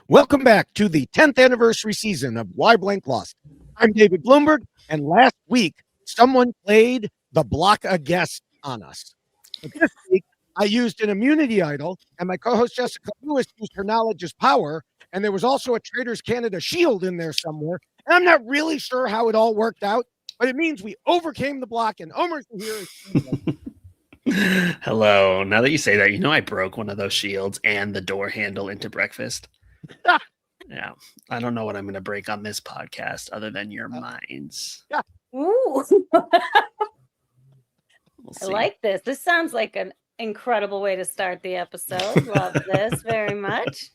Welcome back to the 10th anniversary season of Why Blank Lost. I'm David Bloomberg, and last week, someone played the block a guest on us. But this week, I used an immunity idol, and my co-host Jessica Lewis used her knowledge as power, and there was also a Traders Canada shield in there somewhere, and I'm not really sure how it all worked out, but it means we overcame the block, and Omar Zaheer is Hello. Now that you say that, I broke one of those shields and the door handle into breakfast. Yeah. I don't know what I'm going to break on this podcast other than your minds. Ooh. We'll I see. like this. This sounds like an incredible way to start the episode. Love this very much.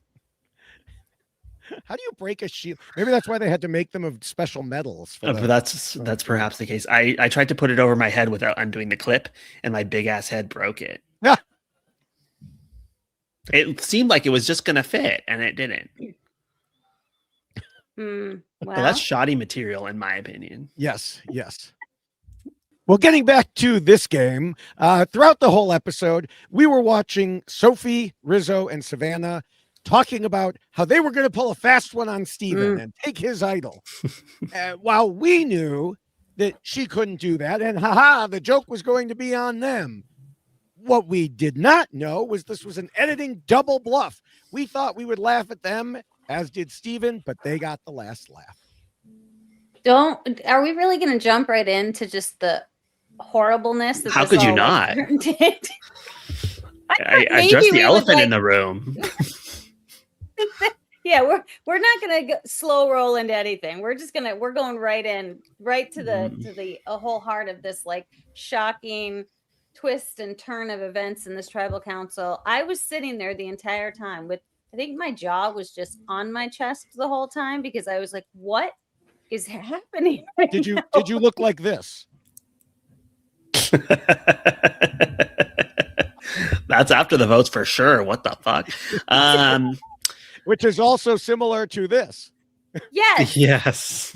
How do you break a shield? Maybe that's why they had to make them of special metals. But that's perhaps the case. I tried to put it over my head without undoing the clip, and my big ass head broke it. Yeah. It seemed like it was just going to fit, and it didn't. Well, But that's shoddy material, in my opinion. Yes. Well, getting back to this game, throughout the whole episode, we were watching Sophi, Rizzo, and Savannah talking about how they were going to pull a fast one on Steven and take his idol. While we knew that she couldn't do that, and the joke was going to be on them. What we did not know was this was an editing double bluff. We thought we would laugh at them, as did Steven, but they got the last laugh. Are we really going to jump right into just the horribleness? How could you not? Did? I addressed the elephant in the room. Yeah, we're not going to slow roll into anything. We're going right to the whole heart of this like shocking twist and turn of events in this tribal council. I was sitting there the entire time with, I think my jaw was just on my chest the whole time because I was like, what is happening? Did you look like this? That's after the votes for sure. What the fuck? Which is also similar to this. Yes. Yes.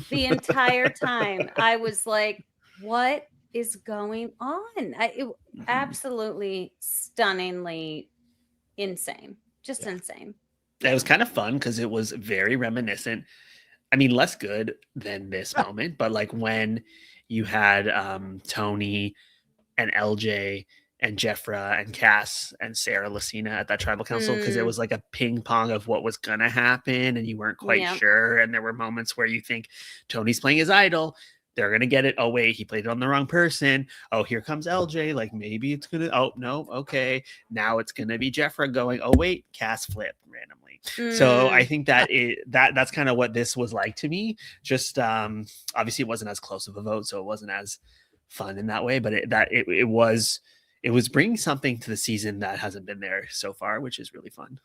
The entire time I was like, what is going on? It absolutely stunningly insane. Just insane. It was kind of fun because it was very reminiscent. I mean, less good than this moment, but like when you had Tony and LJ and Jeffra and Cass and Sarah Lucina at that tribal council, because it was like a ping pong of what was going to happen and you weren't quite sure. And there were moments where you think Tony's playing his idol. They're going to get it. Oh, wait, he played it on the wrong person. Oh, here comes LJ. Like maybe it's going to, oh, no. Okay. Now it's going to be Jeffra going, oh, wait, Cass flipped randomly. So I think that's kind of what this was like to me. Just obviously it wasn't as close of a vote, so it wasn't as fun in that way, but it was bringing something to the season that hasn't been there so far, which is really fun.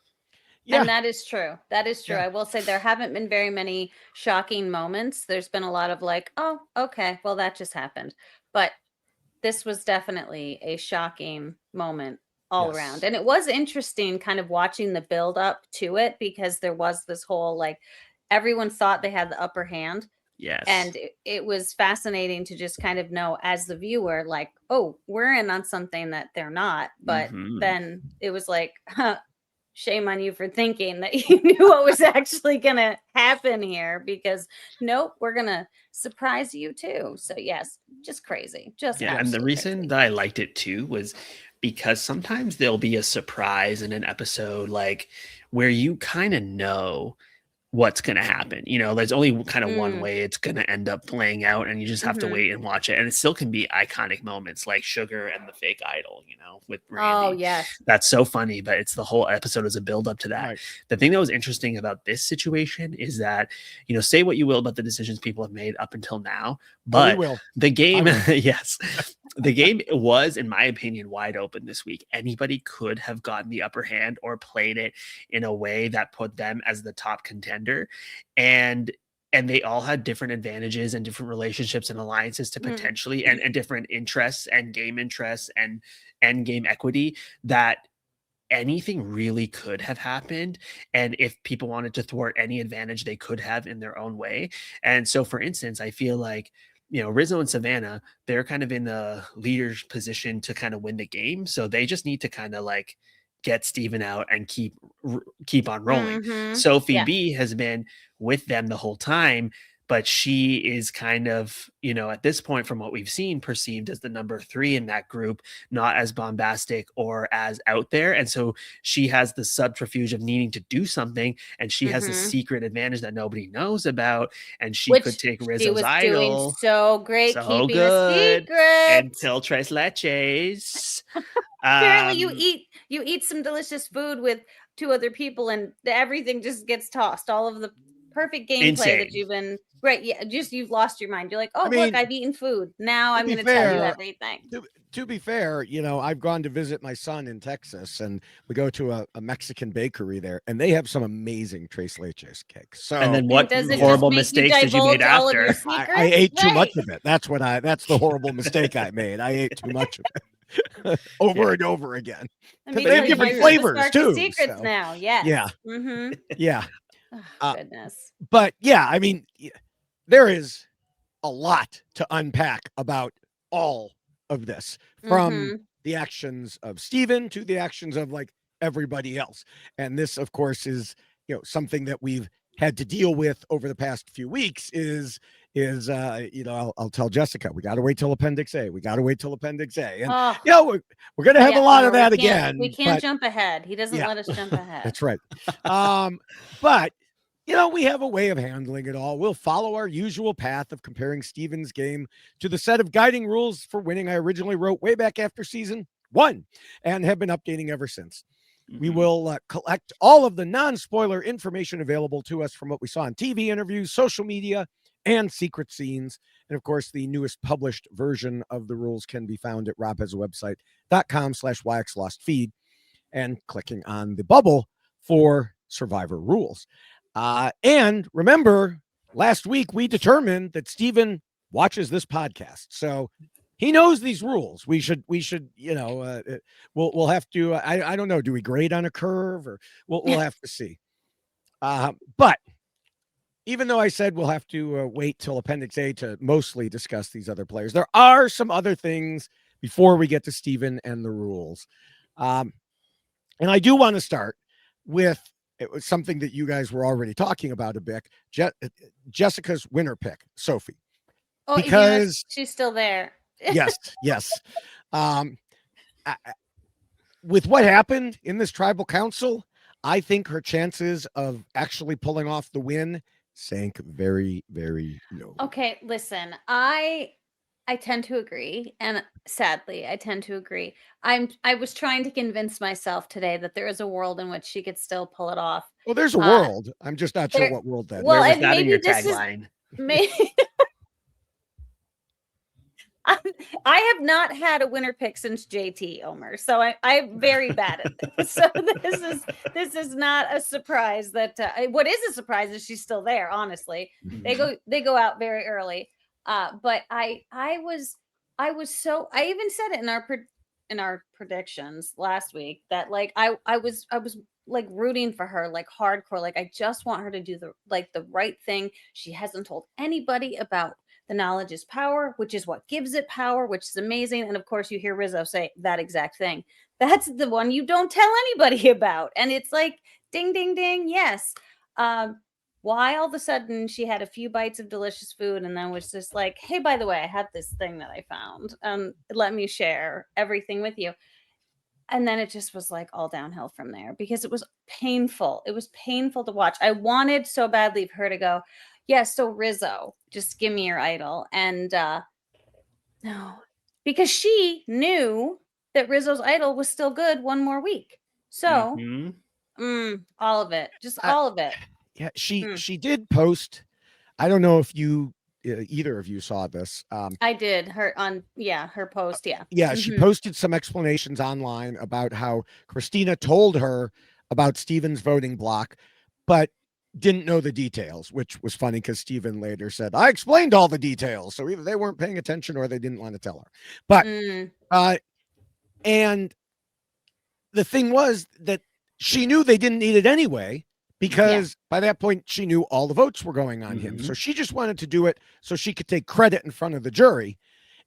Yeah. And that is true. Yeah. I will say there haven't been very many shocking moments. There's been a lot of like, oh, okay, well, that just happened. But this was definitely a shocking moment all around. And it was interesting kind of watching the build up to it because there was this whole like everyone thought they had the upper hand. Yes. And it was fascinating to just kind of know as the viewer, like, oh, we're in on something that they're not. But then it was like, shame on you for thinking that you knew what was actually going to happen here because nope, we're going to surprise you too. So yes, just crazy. And the reason that I liked it too was because sometimes there'll be a surprise in an episode like where you kind of know what's going to happen. There's only kind of one way it's going to end up playing out and you just have to wait and watch it. And it still can be iconic moments like Sugar and the fake idol, with Randy. Oh, yes. That's so funny, but it's the whole episode as a build up to that. Right. The thing that was interesting about this situation is that, say what you will about the decisions people have made up until now, but the game, yes, the game was, in my opinion, wide open this week. Anybody could have gotten the upper hand or played it in a way that put them as the top contender. And they all had different advantages and different relationships and alliances to potentially and different interests and game interests and end game equity that anything really could have happened. And if people wanted to thwart any advantage, they could have in their own way. And so, for instance, I feel like, Rizzo and Savannah, they're kind of in the leader's position to kind of win the game. So they just need to kind of like get Steven out and keep on rolling. Mhm. Sophie Yeah. B has been with them the whole time, but she is kind of, at this point, from what we've seen, perceived as the number 3 in that group, not as bombastic or as out there. And so she has the subterfuge of needing to do something, and she has a Mhm. secret advantage that nobody knows about, and she Which could take she Rizzo's was doing idol so great so keeping a good secret. until Tres Leches. Apparently you eat some delicious food with 2 other people and everything just gets tossed. All of the perfect gameplay that Insane. you've been right. Yeah, just you've lost your mind. You're like, oh, I look, mean, I've eaten food. Now to I'm be going to tell you fair, everything. to be fair, I've gone to visit my son in Texas, and we go to a Mexican bakery there, and they have some amazing Tres Leches cakes. So, And then And what does it just horrible make you mistakes did you make divulge all of your after? secrets? I ate too Right. much of it. That's the horrible mistake I made. I ate too much of it over and over again. Let me They have tell you different my flavors darkest too. secrets So, now. Yes. yeah, Mm-hmm. yeah. Oh, goodness. But yeah, I mean, there is a lot to unpack about all of this, from Mm-hmm. the actions of Steven to the actions of like everybody else. And this, of course, is, something that we've had to deal with over the past few weeks I'll tell Jessica, we got to wait till Appendix A. We got to wait till Appendix A. And, Oh, we're going to have a lot of that we can't, again. We can't but jump ahead. He doesn't yeah, let us jump ahead. that's right. But we have a way of handling it all. We'll follow our usual path of comparing Steven's game to the set of guiding rules for winning I originally wrote way back after season 1 and have been updating ever since. We will collect all of the non-spoiler information available to us from what we saw on TV interviews, social media, and secret scenes. And of course, the newest published version of the rules can be found at robhasawebsite.com/yxlostfeed and clicking on the bubble for Survivor rules. And remember, last week we determined that Steven watches this podcast, so he knows these rules. We should, we'll have to. I don't know. Do we grade on a curve, or we'll have to see. But even though I said we'll have to wait till Appendix A to mostly discuss these other players, there are some other things before we get to Steven and the rules. And I do want to start with something that you guys were already talking about a bit. Jessica's winner pick, Sophie. Oh, because she's still there. yes. With what happened in this tribal council, I think her chances of actually pulling off the win sank very, very low. Okay, listen, I tend to agree, and sadly, I tend to agree. I was trying to convince myself today that there is a world in which she could still pull it off. Well, there's a world. I'm just not sure what world that is. Well, Where was and that in maybe your this tagline? is maybe I have not had a winner pick since JT, Omer. So I'm very bad at this. So this is not a surprise that what is a surprise is she's still there. Honestly, they go out very early. But I was so, I even said it in our predictions last week that like I was like rooting for her like hardcore. Like I just want her to do the right thing. She hasn't told anybody about the knowledge is power, which is what gives it power, which is amazing. And of course, you hear Rizzo say that exact thing. That's the one you don't tell anybody about. And it's like, ding, ding, ding. Yes. Why all of a sudden she had a few bites of delicious food and then was just like, hey, by the way, I had this thing that I found. Let me share everything with you. And then it just was like all downhill from there because it was painful. It was painful to watch. I wanted so badly for her to go, yeah, so Rizzo, just give me your idol. And no, because she knew that Rizzo's idol was still good one more week. So all of it, just all of it. Yeah, she did post. I don't know if you either of you saw this. I did her post. Yeah, she posted some explanations online about how Christina told her about Steven's voting block, but didn't know the details, which was funny because Steven later said, I explained all the details. So either they weren't paying attention or they didn't want to tell her. But and the thing was that she knew they didn't need it anyway, because by that point she knew all the votes were going on him. So she just wanted to do it so she could take credit in front of the jury.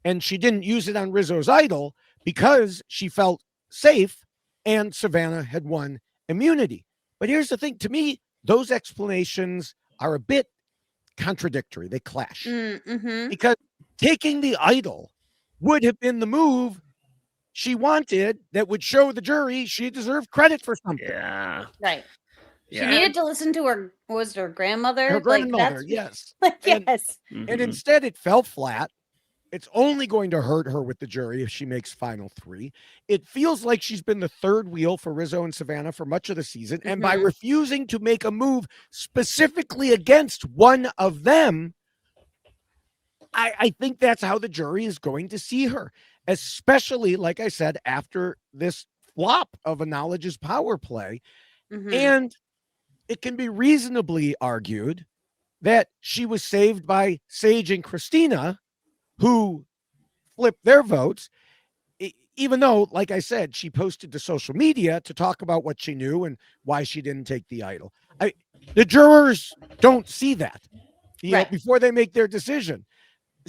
And she didn't use it on Rizzo's idol because she felt safe and Savannah had won immunity. But here's the thing, to me, those explanations are a bit contradictory. They clash. Mm-hmm. Because taking the idol would have been the move she wanted that would show the jury she deserved credit for something. Yeah. Right. She Yeah. needed to listen to her, was her grandmother? Her grandmother, Like, yes. yes. And Mhm. instead it fell flat. It's only going to hurt her with the jury if she makes final three. It feels like she's been the third wheel for Rizzo and Savannah for much of the season. And by Mhm. refusing to make a move specifically against one of them, I think that's how the jury is going to see her, especially, like I said, after this flop of a knowledge is power play. Mhm. And it can be reasonably argued that she was saved by Sage and Christina, who flipped their votes, even though, like I said, she posted to social media to talk about what she knew and why she didn't take the idol. The jurors don't see that, Right. before they make their decision.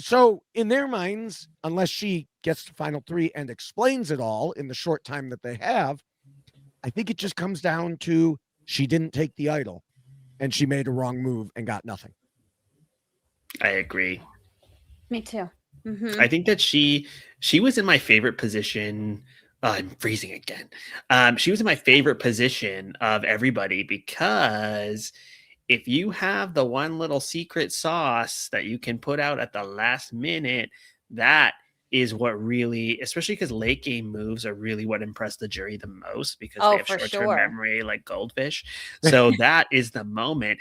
So in their minds, unless she gets to final three and explains it all in the short time that they have, I think it just comes down to she didn't take the idol and she made a wrong move and got nothing. I agree. Me too. Mhm. I think that she was in my favorite position. I'm freezing again. She was in my favorite position of everybody because if you have the one little secret sauce that you can put out at the last minute, that is what really, especially because late game moves are really what impress the jury the most because Oh, they have for short-term sure. memory like goldfish. So that is the moment.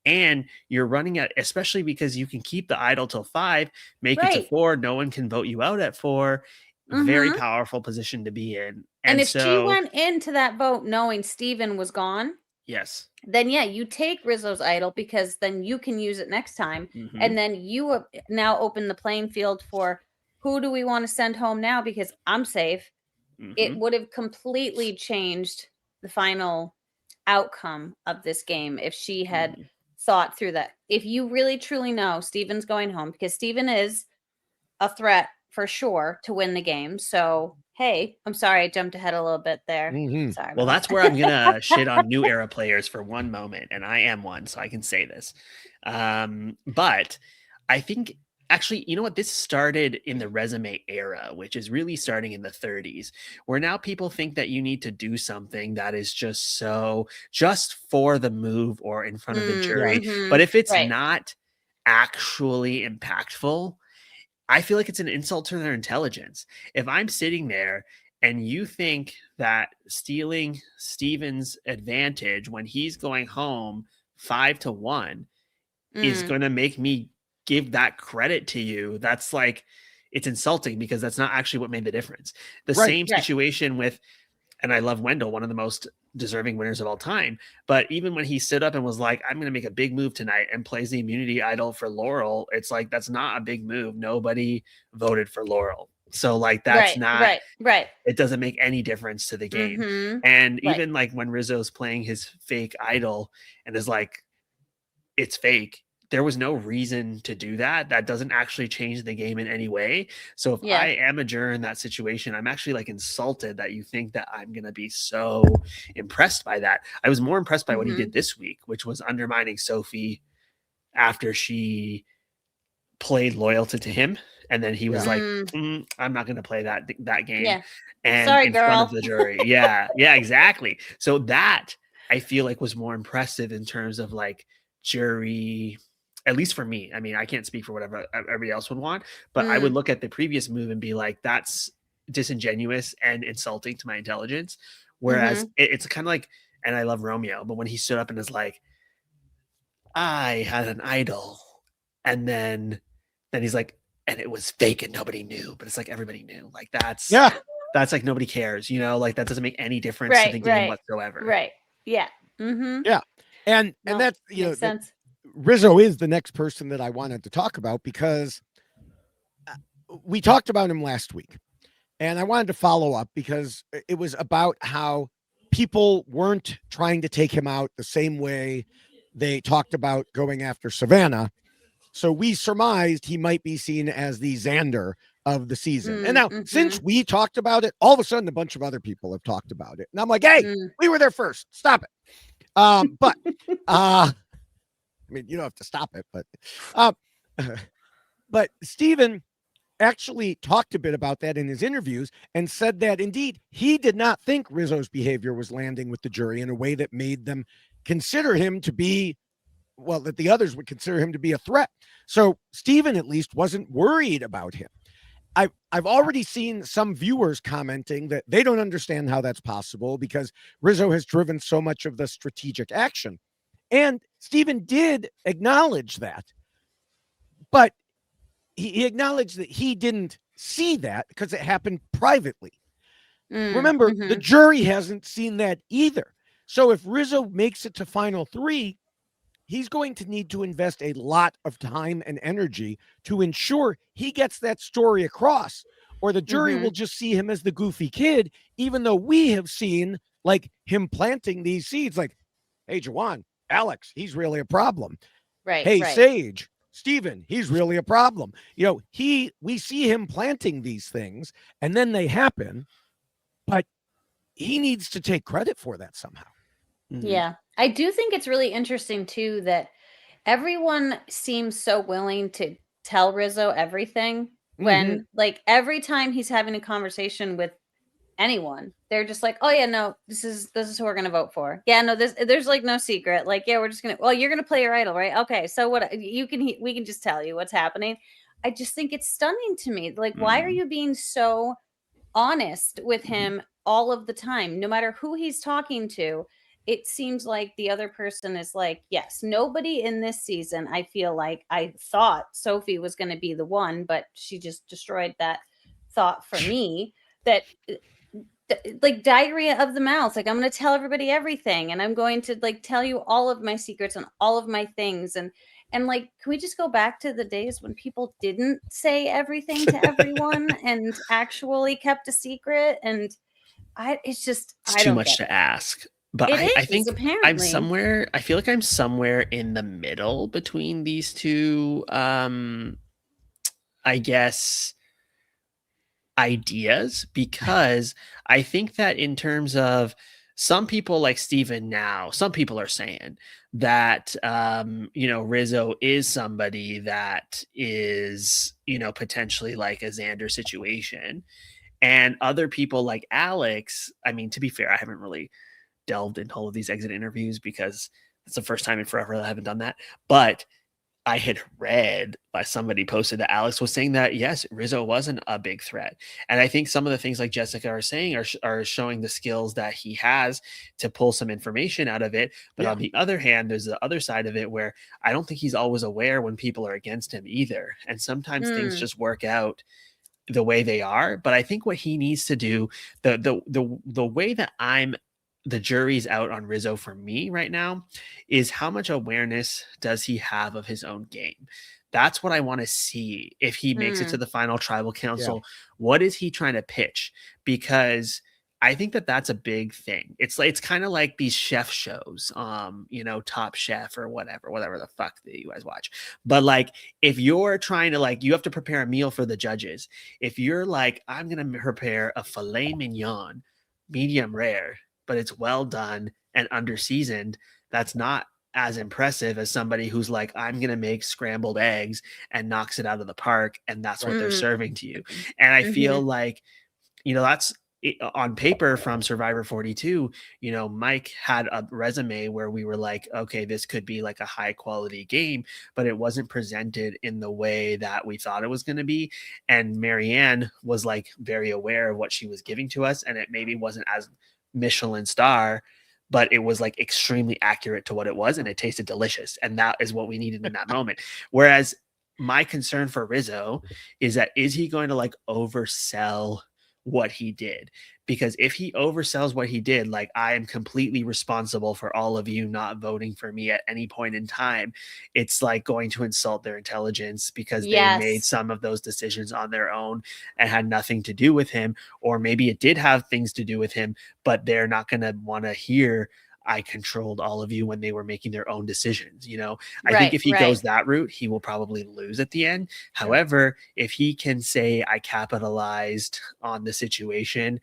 And you're running at, especially because you can keep the idol till 5, make it to Right. 4. No one can vote you out at 4. Very Mhm. powerful position to be in. And if she so, went into that vote knowing Steven was gone, yes. then yeah, you take Rizzo's idol because then you can use it next time. Mhm. And then you now open the playing field for who do we want to send home now because I'm safe. It Mhm. would have completely changed the final outcome of this game if she had Mhm. thought through that. If you really truly know Steven's going home, because Steven is a threat for sure to win the game. So, hey, I'm sorry I jumped ahead a little bit there. Mhm. Sorry. Well, about that's that. where I'm gonna shit on new era players for one moment, and I am one, so I can say this. But I think actually, you know what? This started in the resume era, which is really starting in the 30s, where now people think that you need to do something that is just for the move or in front of the jury. Mhm. But if it's Right. not actually impactful, I feel like it's an insult to their intelligence. If I'm sitting there and you think that stealing Steven's advantage when he's going home 5-1 is Mm. going to make me give that credit to you, that's like, it's insulting because that's not actually what made the difference. The Right. same Right. situation with, and I love Wendell, one of the most deserving winners of all time. But even when he stood up and was like, I'm going to make a big move tonight and plays the immunity idol for Laurel, it's like, that's not a big move. Nobody voted for Laurel. So like, that's Right. not, Right. Right. it doesn't make any difference to the game. Mhm. And Right. even like when Rizzo's playing his fake idol and is like, it's fake. There was no reason to do that. That doesn't actually change the game in any way. So if Yeah. I am a juror in that situation, I'm actually like insulted that you think that I'm going to be so impressed by that. I was more impressed by what he Mhm. did this week, which was undermining Sophi after she played loyalty to him. And then he was Yeah. like, Mm. I'm not going to play that game. Yeah. And Sorry, in front of girl. the jury. Yeah. Yeah, exactly. So that I feel like was more impressive in terms of like jury, at least for me. I mean, I can't speak for whatever everybody else would want, but I would Mm. look at the previous move and be like, that's disingenuous and insulting to my intelligence. Whereas Mhm. it's kind of like, and I love Romeo, but when he stood up and is like, I had an idol, and then he's like, and it was fake and nobody knew, but it's like everybody knew. Like that's like nobody cares, like that doesn't make any difference to the Right. game Right. whatsoever. Right. Yeah. Mhm. Yeah. And No, that's, makes that sense. Rizzo is the next person that I wanted to talk about because we talked about him last week. And I wanted to follow up because it was about how people weren't trying to take him out the same way they talked about going after Savannah. So we surmised he might be seen as the Xander of the season. And now, since Mhm. we talked about it, all of a sudden a bunch of other people have talked about it. And I'm like, hey, we were there first. Stop it. But I mean, you don't have to stop it, but Stephen actually talked a bit about that in his interviews and said that indeed he did not think Rizzo's behavior was landing with the jury in a way that made them consider him to be, well, that the others would consider him to be a threat. So Stephen at least wasn't worried about him. I've already seen some viewers commenting that they don't understand how that's possible because Rizzo has driven so much of the strategic action. And Stephen did acknowledge that, but he acknowledged that he didn't see that because it happened privately. Remember, the jury hasn't seen that either. So if Rizzo makes it to final three, he's going to need to invest a lot of time and energy to ensure he gets that story across, or the jury will just see him as the goofy kid, even though we have seen like him planting these seeds like, hey, Jawan, Alex, he's really a problem. Right. Hey, right. Sage, Steven, he's really a problem. You know, we see him planting these things and then they happen, but he needs to take credit for that somehow. Yeah. I do think it's really interesting too that everyone seems so willing to tell Rizzo everything when like every time he's having a conversation with anyone, they're just like, oh yeah, no, this is who we're gonna vote for. Yeah, no, there's like no secret. Like, yeah, we're just gonna, well, you're gonna play your idol, right? Okay, so what we can just tell you what's happening. I just think it's stunning to me. Like, why are you being so honest with him all of the time, no matter who he's talking to? It seems like the other person is like, yes, nobody in this season. I feel like I thought Sophie was going to be the one, but she just destroyed that thought for me. That like diarrhea of the mouth. Like, I'm going to tell everybody everything, and I'm going to like tell you all of my secrets and all of my things. And like, can we just go back to the days when people didn't say everything to everyone and actually kept a secret? And it's I don't too much get to it. ask. But It I is, think apparently. I feel like I'm somewhere in the middle between these two, I guess, ideas, because I think that in terms of some people like Steven now, some people are saying that, Rizzo is somebody that is, potentially like a Xander situation. And other people like Alex, I mean, to be fair, I haven't really delved into all of these exit interviews because it's the first time in forever that I haven't done that. But I had read by somebody posted that Alex was saying that, yes, Rizzo wasn't a big threat. And I think some of the things like Jessica are saying are showing the skills that he has to pull some information out of it. But on the other hand, there's the other side of it where I don't think he's always aware when people are against him either. And sometimes things just work out the way they are. But I think what he needs to do, the way that the jury's out on Rizzo for me right now, is how much awareness does he have of his own game? That's what I want to see if he makes it to the final tribal council. What is he trying to pitch? Because I think that that's a big thing. It's kind of like these chef shows, Top Chef or whatever the fuck that you guys watch. But like, if you're trying to like, you have to prepare a meal for the judges. If you're like, I'm going to prepare a filet mignon, medium rare, but it's well done and under seasoned, that's not as impressive as somebody who's like, I'm going to make scrambled eggs and knocks it out of the park. And that's what they're serving to you. And I feel like, that's on paper from Survivor 42, Mike had a resume where we were like, okay, this could be like a high quality game, but it wasn't presented in the way that we thought it was going to be. And Marianne was like very aware of what she was giving to us. And it maybe wasn't as Michelin star, but it was like extremely accurate to what it was. And it tasted delicious. And that is what we needed in that moment. Whereas my concern for Rizzo is that, is he going to like oversell what he did? Because if he oversells what he did, like, I am completely responsible for all of you not voting for me at any point in time, it's like going to insult their intelligence because they made some of those decisions on their own and had nothing to do with him. Or maybe it did have things to do with him, but they're not going to want to hear I controlled all of you when they were making their own decisions. You know, I Right, think if he right. goes that route, he will probably lose at the end. However, if he can say, I capitalized on the situation,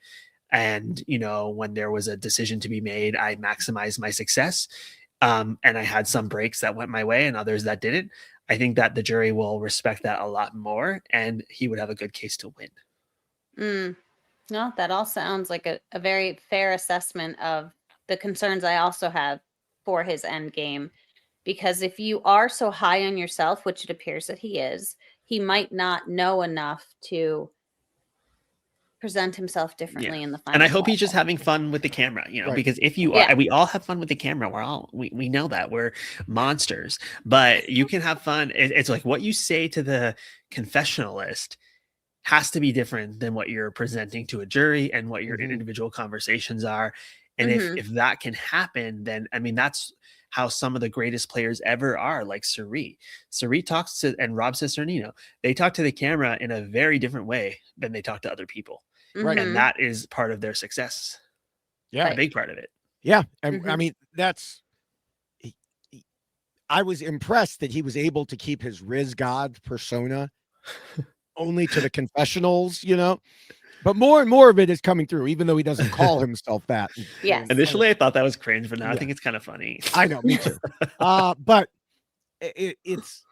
and, you know, when there was a decision to be made, I maximized my success. And I had some breaks that went my way and others that didn't. I think that the jury will respect that a lot more, and he would have a good case to win. No, that all sounds like a very fair assessment of the concerns I also have for his end game. Because if you are so high on yourself, which it appears that he is, he might not know enough to present himself differently in the final. And I hope he's just battle. having fun with the camera, you know, Right. because if you Yeah. are, we all have fun with the camera. We know that we're monsters, but you can have fun. It's like what you say to the confessionalist has to be different than what you're presenting to a jury and what your Mhm. individual conversations are. And Mhm. if that can happen, then I mean that's how some of the greatest players ever are, like Suri. Suri talks to, and Rob Cesternino, they talk to the camera in a very different way than they talk to other people. Right. And that is part of their success. Yeah. A big part of it. Yeah. And I mean, I was impressed that he was able to keep his Riz God persona only to the confessionals, you know, but more and more of it is coming through, even though he doesn't call himself that. Yes. Initially, I thought that was cringe, but now I Yeah. think it's kind of funny. I know, me too. But it's,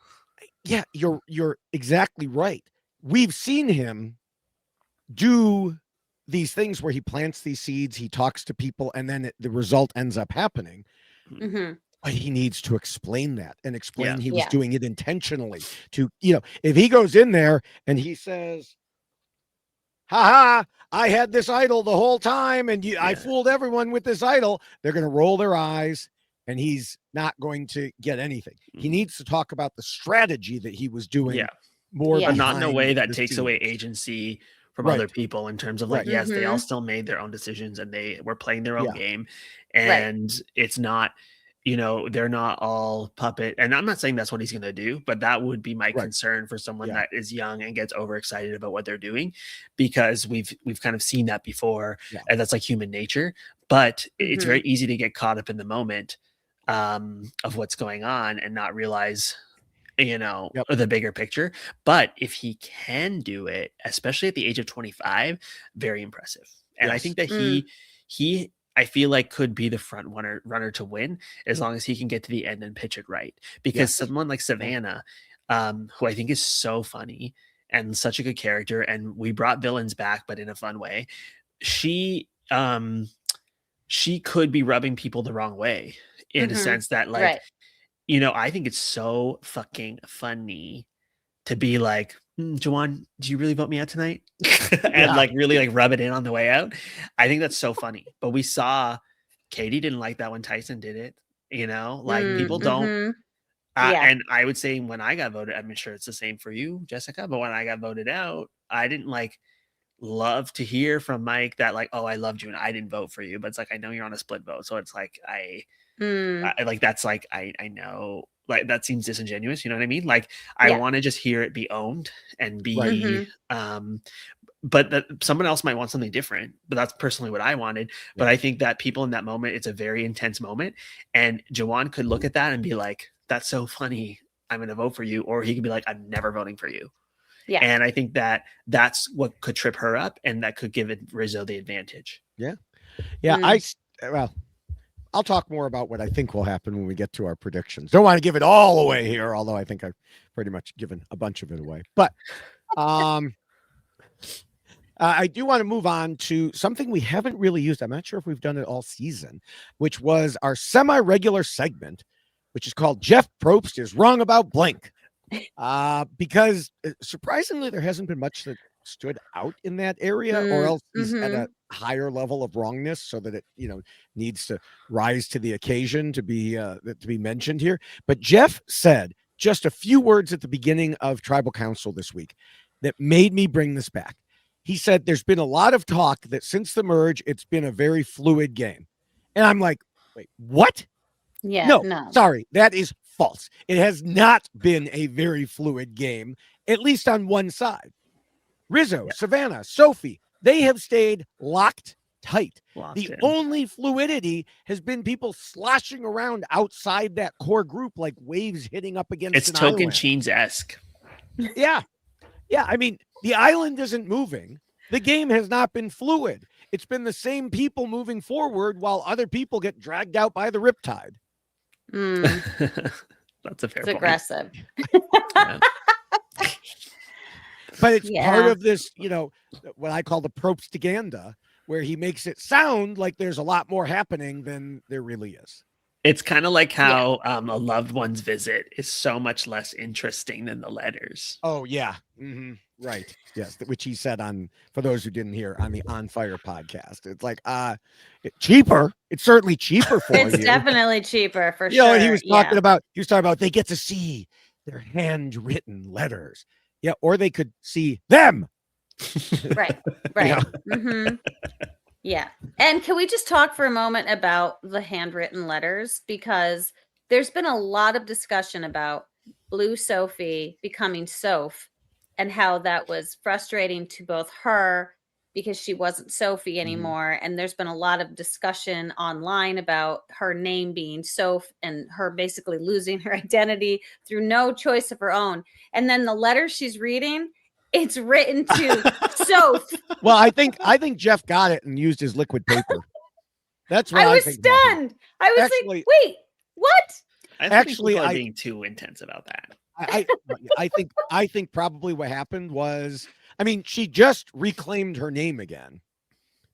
yeah, you're exactly right. We've seen him do these things where he plants these seeds, he talks to people, and then the result ends up happening. Mhm. But he needs to explain that and explain he was Yes. doing it intentionally to, you know, if he goes in there and he says, ha, I had this idol the whole time and I fooled everyone with this idol, they're going to roll their eyes and he's not going to get anything. He needs to talk about the strategy that he was doing more, Yeah. but not in a way that the takes away scenes. agency from Right. other people in terms of like, Right. yes, they all Mhm. still made their own decisions and they were playing their own Yeah. game. Right. And it's not, you know, they're not all puppet. And I'm not saying that's what he's going to do, but that would be my Right. concern for someone Yeah. that is young and gets overexcited about what they're doing, because we've kind of seen that before. Yeah. And that's like human nature. But it's Mhm. very easy to get caught up in the moment of what's going on and not realize, you know, Yep. the bigger picture. But if he can do it, especially at the age of 25, very impressive. And I Yes. think that he I feel like could be the front runner to win as long as he can get to the end and pitch it right. Because Yes. someone like Savannah, who I think is so funny and such a good character, and we brought villains back, but in a fun way, she could be rubbing people the wrong way in a Mhm. sense that, like, Right. you know, I think it's so fucking funny to be like, Jawan, do you really vote me out tonight? And Yeah. like really like rub it in on the way out. I think that's so funny. But we saw Katie didn't like that when Tyson did it. You know, like people don't. Mhm. Yeah. And I would say when I got voted, I'm sure it's the same for you, Jessica. But when I got voted out, I didn't like love to hear from Mike that like, oh, I loved you and I didn't vote for you. But it's like I know you're on a split vote, so it's like I like that's like I know like that seems disingenuous, you know what I mean? Like I Yeah. want to just hear it be owned and be Mhm. but that someone else might want something different, but that's personally what I wanted. But I think that people in that moment, it's a very intense moment, and Jawan could look at that and be like, that's so funny, I'm gonna vote for you, or he could be like, I'm never voting for you. Yeah. And I think that that's what could trip her up and that could give Rizzo the advantage. Yeah. Mm. Well, I'll talk more about what I think will happen when we get to our predictions. Don't want to give it all away here, although I think I've pretty much given a bunch of it away. But I do want to move on to something we haven't really used. I'm not sure if we've done it all season, which was our semi-regular segment, which is called Jeff Probst is Wrong About Blank. Because surprisingly, there hasn't been much that stood out in that area, or else he's at a higher level of wrongness so that it, you know, needs to rise to the occasion to be mentioned here. But Jeff said just a few words at the beginning of Tribal Council this week that made me bring this back. He said there's been a lot of talk that since the merge, it's been a very fluid game. And I'm like, wait, what? Yeah. No, sorry, that is false. It has not been a very fluid game, at least on one side. Rizzo, Savannah, Sophi, they have stayed locked tight. Locked The in. only fluidity has been people sloshing around outside that core group like waves hitting up against It's an island. Tolkien-esque. Yeah. Yeah. I mean, the island isn't moving. The game has not been fluid. It's been the same people moving forward while other people get dragged out by the riptide. That's a fair It's point. aggressive. Yeah. But it's part Yeah. of this, what I call the propaganda, where he makes it sound like there's a lot more happening than there really is. It's kind of like how a loved one's visit is so much less interesting than the letters. Oh, yeah. Right. Yes. Which he said for those who didn't hear, on the On Fire podcast. It's like, cheaper. It's certainly cheaper for you. It's definitely cheaper for And sure. he was talking about they get to see their handwritten letters. Yeah. Or they could see them. Right. Yeah. Yeah. And can we just talk for a moment about the handwritten letters? Because there's been a lot of discussion about Blue Sophie becoming Soph and how that was frustrating to both her because she wasn't Sophie anymore. And there's been a lot of discussion online about her name being Soph and her basically losing her identity through no choice of her own. And then the letters she's reading, it's written to Soph. Well, I think Jeff got it and used his liquid paper. That's what I was think happened. stunned. I was Actually- like, wait, what? I think people are being too intense about that. I think probably what happened was, she just reclaimed her name again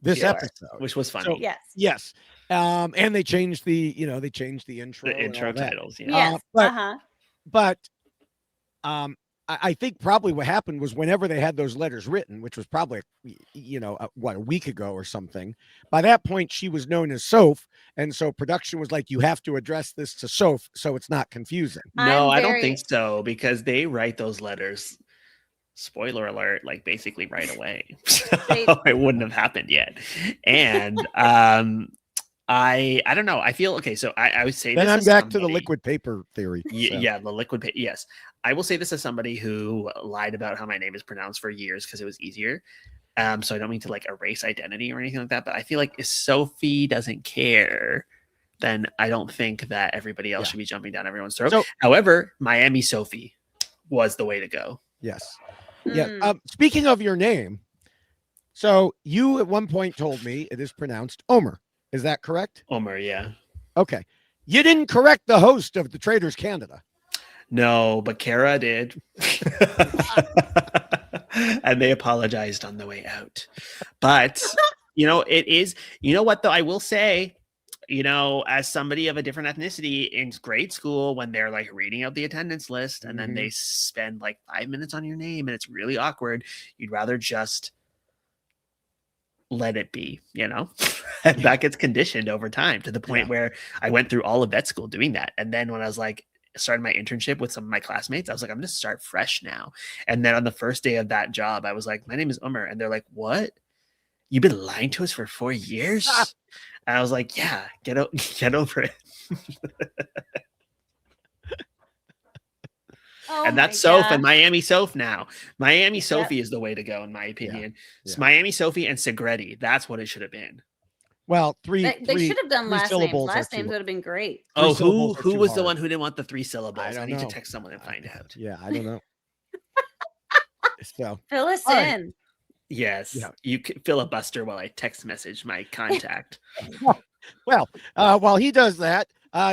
this Sure. episode, Which was funny. So, yes. And they changed the intro. The intro titles. Yeah. Yes. But I think probably what happened was whenever they had those letters written, which was probably, a week ago or something, by that point, she was known as Soph. And so production was like, you have to address this to Soph so it's not confusing. No, I don't think so, because they write those letters, spoiler alert, like basically right away. So it wouldn't have happened yet. And I don't know. I feel okay. So I would say then this I'm as back somebody, to the liquid paper theory. Yeah, the liquid paper. Yes, I will say this as somebody who lied about how my name is pronounced for years because it was easier. So I don't mean to like erase identity or anything like that. But I feel like if Sophie doesn't care, then I don't think that everybody else should be jumping down everyone's throat. So, however, Miami Sophie was the way to go. Yes. Yeah. Speaking of your name, so you at one point told me it is pronounced Omer. Is that correct? Omar, yeah. Okay. You didn't correct the host of the Traders Canada. No, but Kara did. And they apologized on the way out. But, it is, what though, I will say, as somebody of a different ethnicity in grade school, when they're like reading out the attendance list and then they spend like 5 minutes on your name and it's really awkward, you'd rather just let it be, and that gets conditioned over time to the point where I went through all of vet school doing that. And then when I was like starting my internship with some of my classmates, I was like, I'm going to start fresh now. And then on the first day of that job, I was like, my name is Umar. And they're like, what? You've been lying to us for 4 years? And I was like, yeah, get over it. And that's Soph and Miami Soph now. Miami Sophie is the way to go, in my opinion. It's Miami Sophie and Segretti. That's what it should have been. Well, they should have done last names. Last names would have been great. Oh, who was the one who didn't want the 3 syllables? I need to text someone and find out. Yeah, I don't know. So fill us in. Yes, you can filibuster while I text message my contact. Well, while he does that,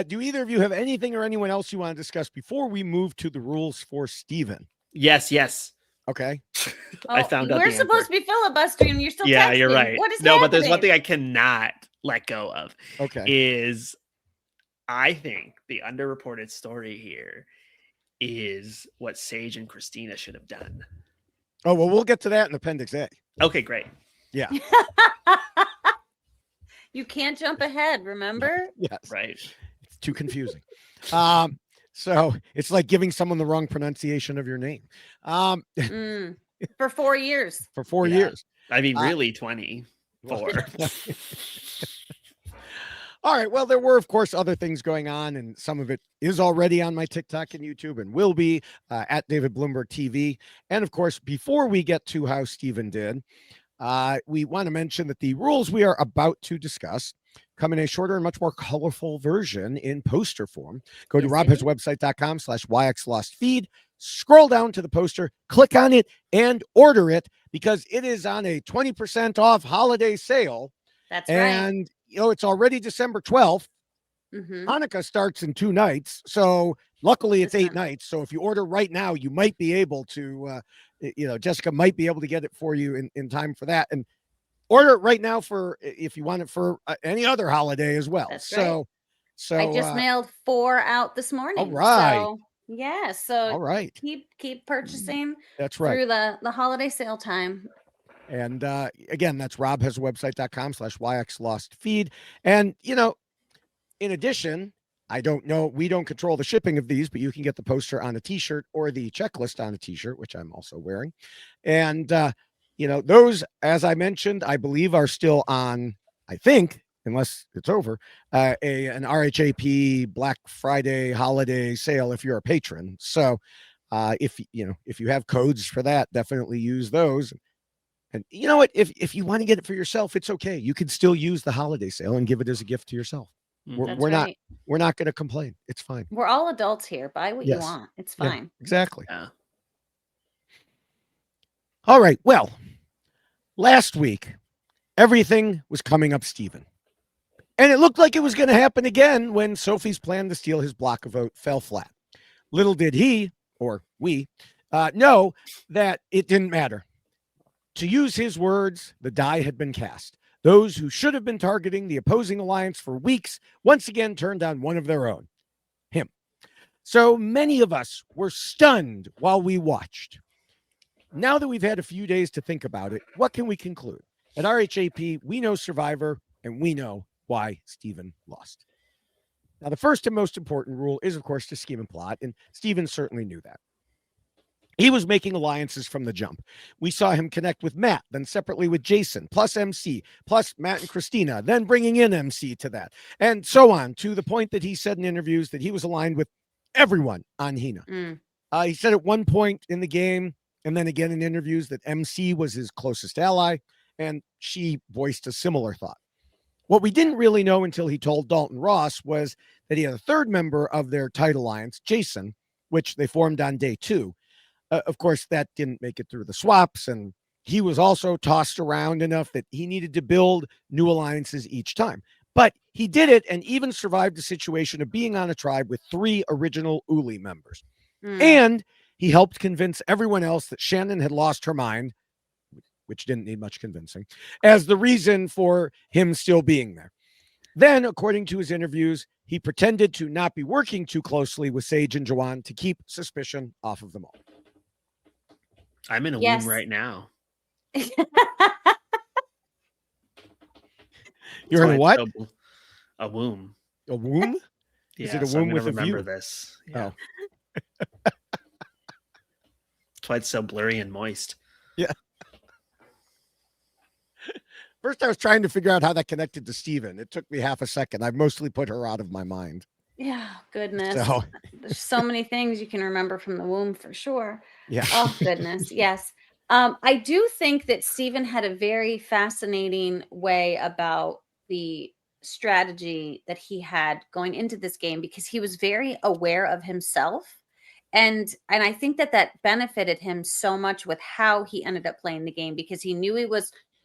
do either of you have anything or anyone else you want to discuss before we move to the rules for Steven? Yes. Okay. I found out. We're supposed to be filibustering and you're still texting. You're right. What is happening? But there's one thing I cannot let go of. Okay. Is I think the underreported story here is what Sage and Christina should have done. Oh, well, we'll get to that in Appendix A. Okay, great. Yeah. You can't jump ahead, remember? Yes. Right. It's too confusing. So it's like giving someone the wrong pronunciation of your name. For 4 years. For 4 years. I mean, really 24. All right. Well, there were, of course, other things going on, and some of it is already on my TikTok and YouTube and will be at David Bloomberg TV. And of course, before we get to how Steven did, we want to mention that the rules we are about to discuss come in a shorter and much more colorful version in poster form. Go to robhaswebsite.com/yxlostfeed, scroll down to the poster, click on it, and order it because it is on a 20% off holiday sale. That's right. And, it's already December 12th. Mm-hmm. Hanukkah starts in 2 nights. So luckily it's 8 Listen. nights. So if you order right now, you might be able to, Jessica might be able to get it for you in time for that. And order it right now for if you want it for any other holiday as well. That's So I just mailed 4 out this morning. right. So yeah, so all right. keep purchasing That's right. through the holiday sale time. And again, that's robhasawebsite.com/yxlostfeed. And, in addition, I don't know, we don't control the shipping of these, but you can get the poster on a t-shirt or the checklist on a t-shirt, which I'm also wearing. And, those, as I mentioned, I believe are still on, I think, unless it's over, an RHAP Black Friday holiday sale if you're a patron. So if you have codes for that, definitely use those. And you know what? If you want to get it for yourself, it's okay. You can still use the holiday sale and give it as a gift to yourself. That's We're right. not going to complain. It's fine. We're all adults here. Buy what you Yes. want. It's Yeah, fine. exactly. Yeah. All right. Well, last week, everything was coming up Stephen. And it looked like it was going to happen again when Sophie's plan to steal his block of vote fell flat. Little did he, or we, know that it didn't matter. To use his words, the die had been cast. Those who should have been targeting the opposing alliance for weeks once again turned on one of their own, him. So many of us were stunned while we watched. Now that we've had a few days to think about it, what can we conclude? At RHAP, we know Survivor, and we know why Stephen lost. Now, the first and most important rule is, of course, to scheme and plot, and Stephen certainly knew that. He was making alliances from the jump. We saw him connect with Matt, then separately with Jason, plus MC, plus Matt and Christina, then bringing in MC to that, and so on, to the point that he said in interviews that he was aligned with everyone on Hina. He said at one point in the game, and then again in interviews, that MC was his closest ally, and she voiced a similar thought. What we didn't really know until he told Dalton Ross was that he had a third member of their tight alliance, Jason, which they formed on day 2. Of course, that didn't make it through the swaps, and he was also tossed around enough that he needed to build new alliances each time. But he did it and even survived the situation of being on a tribe with 3 original Uli members. And he helped convince everyone else that Shannon had lost her mind, which didn't need much convincing, as the reason for him still being there. Then, according to his interviews, he pretended to not be working too closely with Sage and Joanne to keep suspicion off of them all. I'm in a womb right now. You're in a what? A womb. A womb? Yeah, Is it a so womb I'm with a remember view? this. Yeah. Oh. That's why it's so blurry and moist. Yeah. First, I was trying to figure out how that connected to Steven. It took me half a second. I've mostly put her out of my mind. Yeah, goodness. So, there's so many things you can remember from the womb for sure. yeah. Oh, goodness. Yes. I do think that Stephen had a very fascinating way about the strategy that he had going into this game because he was very aware of himself. And I think that benefited him so much with how he ended up playing the game because he knew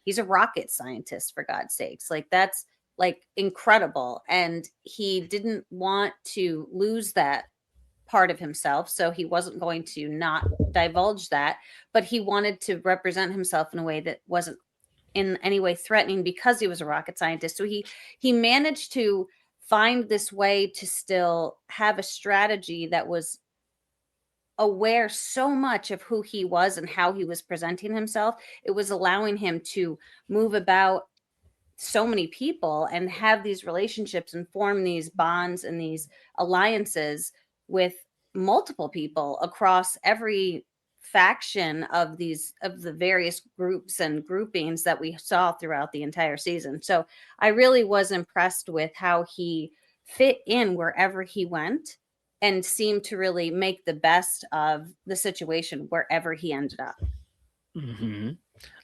he's a rocket scientist, for God's sakes. Like, that's like incredible. And he didn't want to lose that part of himself. So he wasn't going to not divulge that, but he wanted to represent himself in a way that wasn't in any way threatening because he was a rocket scientist. So he managed to find this way to still have a strategy that was aware so much of who he was and how he was presenting himself. It was allowing him to move about so many people and have these relationships and form these bonds and these alliances with multiple people across every faction of the various groups and groupings that we saw throughout the entire season. So I really was impressed with how he fit in wherever he went and seemed to really make the best of the situation wherever he ended up. Mm-hmm.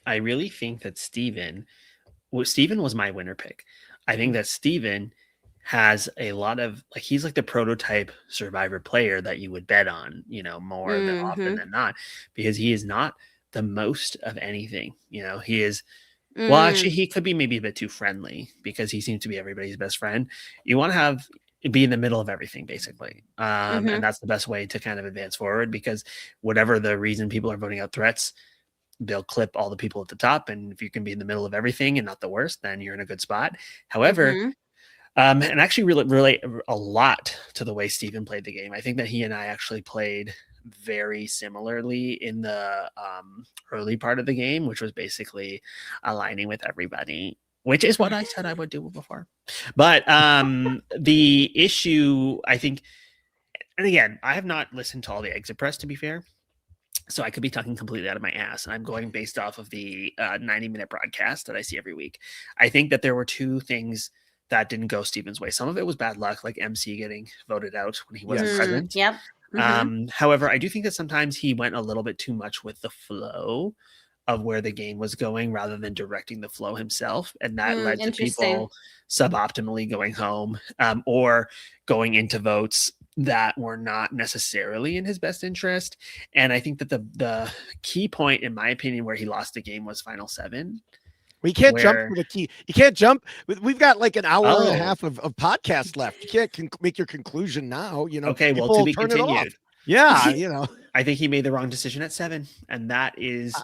I really think that Steven was my winner pick. I think that Steven has a lot of like he's like the prototype survivor player that you would bet on, more than often Mm-hmm. than not, because he is not the most of anything. He is well, actually, Mm. he could be maybe a bit too friendly because he seems to be everybody's best friend. You want to be in the middle of everything, basically. And Mm-hmm. that's the best way to kind of advance forward because whatever the reason people are voting out threats, they'll clip all the people at the top. And if you can be in the middle of everything and not the worst, then you're in a good spot. However, Mm-hmm. and actually relate a lot to the way Steven played the game. I think that he and I actually played very similarly in the early part of the game, which was basically aligning with everybody, which is what I said I would do before. But the issue, I think, and again, I have not listened to all the exit press, to be fair. So I could be talking completely out of my ass, and I'm going based off of the 90-minute broadcast that I see every week. I think that there were two things that didn't go Steven's way. Some of it was bad luck, like MC getting voted out when he wasn't Yes. present. Yep. Mm-hmm. However, I do think that sometimes he went a little bit too much with the flow of where the game was going rather than directing the flow himself. And that led to Interesting. people suboptimally going home or going into votes that were not necessarily in his best interest. And I think that the key point, in my opinion, where he lost the game was final 7. We can't jump where- to the key. You can't jump. We've got like an hour and a Oh. half of podcast left. You can't make your conclusion now. Okay, well, people to will be turn it off. continued. Yeah, I think he made the wrong decision at 7, and that is.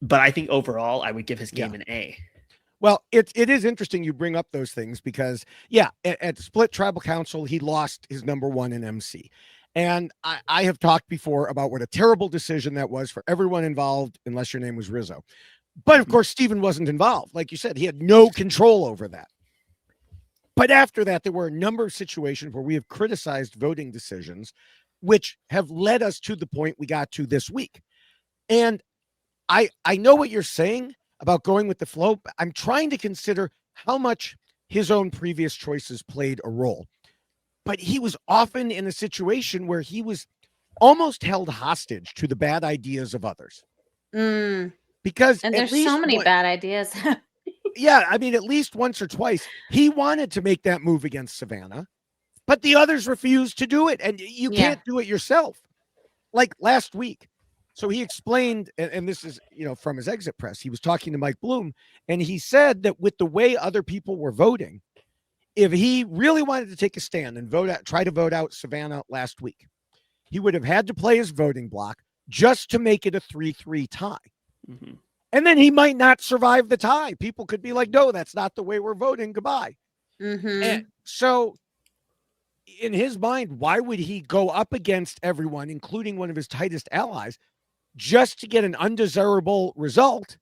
But I think overall, I would give his game an A. Well, it is interesting you bring up those things because, at Split Tribal Council, he lost his number 1 in MC. And I have talked before about what a terrible decision that was for everyone involved, unless your name was Rizzo. But of course, Steven wasn't involved. Like you said, he had no control over that. But after that, there were a number of situations where we have criticized voting decisions, which have led us to the point we got to this week. And I know what you're saying about going with the flow. But I'm trying to consider how much his own previous choices played a role. But he was often in a situation where he was almost held hostage to the bad ideas of others. Because And at there's least so many bad ideas. at least once or twice, he wanted to make that move against Savannah, but the others refused to do it. And you can't do it yourself. Like last week. So he explained, and this is, from his exit press, he was talking to Mike Bloom, and he said that with the way other people were voting, if he really wanted to take a stand and try to vote out Savannah last week, he would have had to play his voting block just to make it a 3-3 tie. Mm-hmm. And then he might not survive the tie. People could be like, no, that's not the way we're voting. Goodbye. Mm-hmm. And so in his mind, why would he go up against everyone, including one of his tightest allies, just to get an undesirable result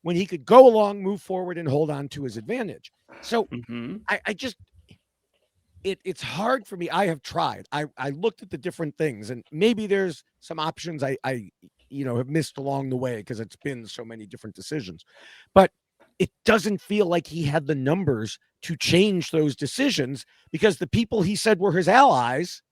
when he could go along, move forward, and hold on to his advantage? So I just, it's hard for me. I have tried. I looked at the different things, and maybe there's some options I have missed along the way because it's been so many different decisions. But it doesn't feel like he had the numbers to change those decisions because the people he said were his allies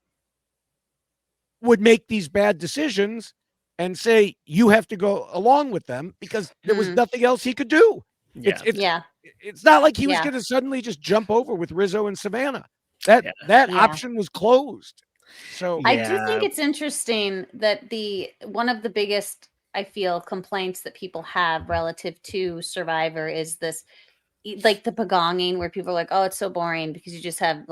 would make these bad decisions and say, you have to go along with them because there was nothing else he could do. It's not like he was going to suddenly just jump over with Rizzo and Savannah. That option was closed. So I do think it's interesting that one of the biggest, I feel, complaints that people have relative to Survivor is this, like the pagonging, where people are like, oh, it's so boring because you just have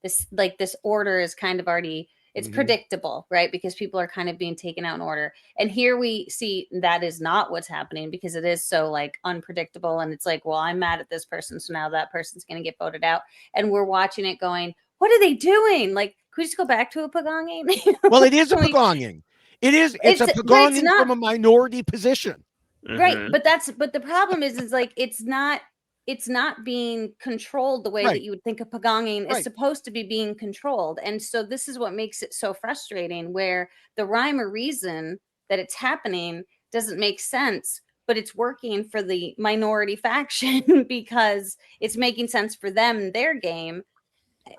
this order is kind of already, it's predictable, right? Because people are kind of being taken out in order. And here we see that is not what's happening because it is so unpredictable. And it's like, well, I'm mad at this person, so now that person's going to get voted out. And we're watching it going, what are they doing? Like, could we just go back to a pagonging? Well, it is a pagonging. It's a pagonging from a minority position. Right. But the problem is like, it's not being controlled the way that you would think a pagonging is supposed to be being controlled. And so this is what makes it so frustrating, where the rhyme or reason that it's happening doesn't make sense, but it's working for the minority faction because it's making sense for them, their game.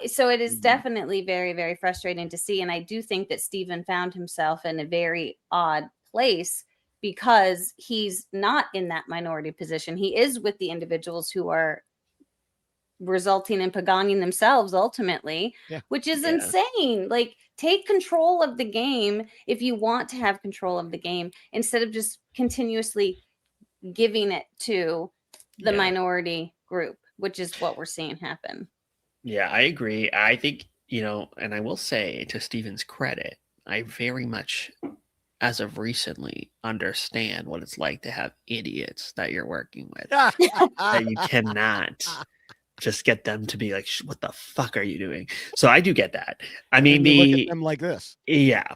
So it is definitely very, very frustrating to see. And I do think that Steven found himself in a very odd place because he's not in that minority position. He is with the individuals who are resulting in paganing themselves ultimately, which is insane. Like, take control of the game if you want to have control of the game, instead of just continuously giving it to the minority group, which is what we're seeing happen. Yeah, I agree. I think, and I will say, to Steven's credit, I very much, as of recently, understand what it's like to have idiots that you're working with, that you cannot just get them to be like, what the fuck are you doing? So I do get that. I mean, you look at them like this. Yeah.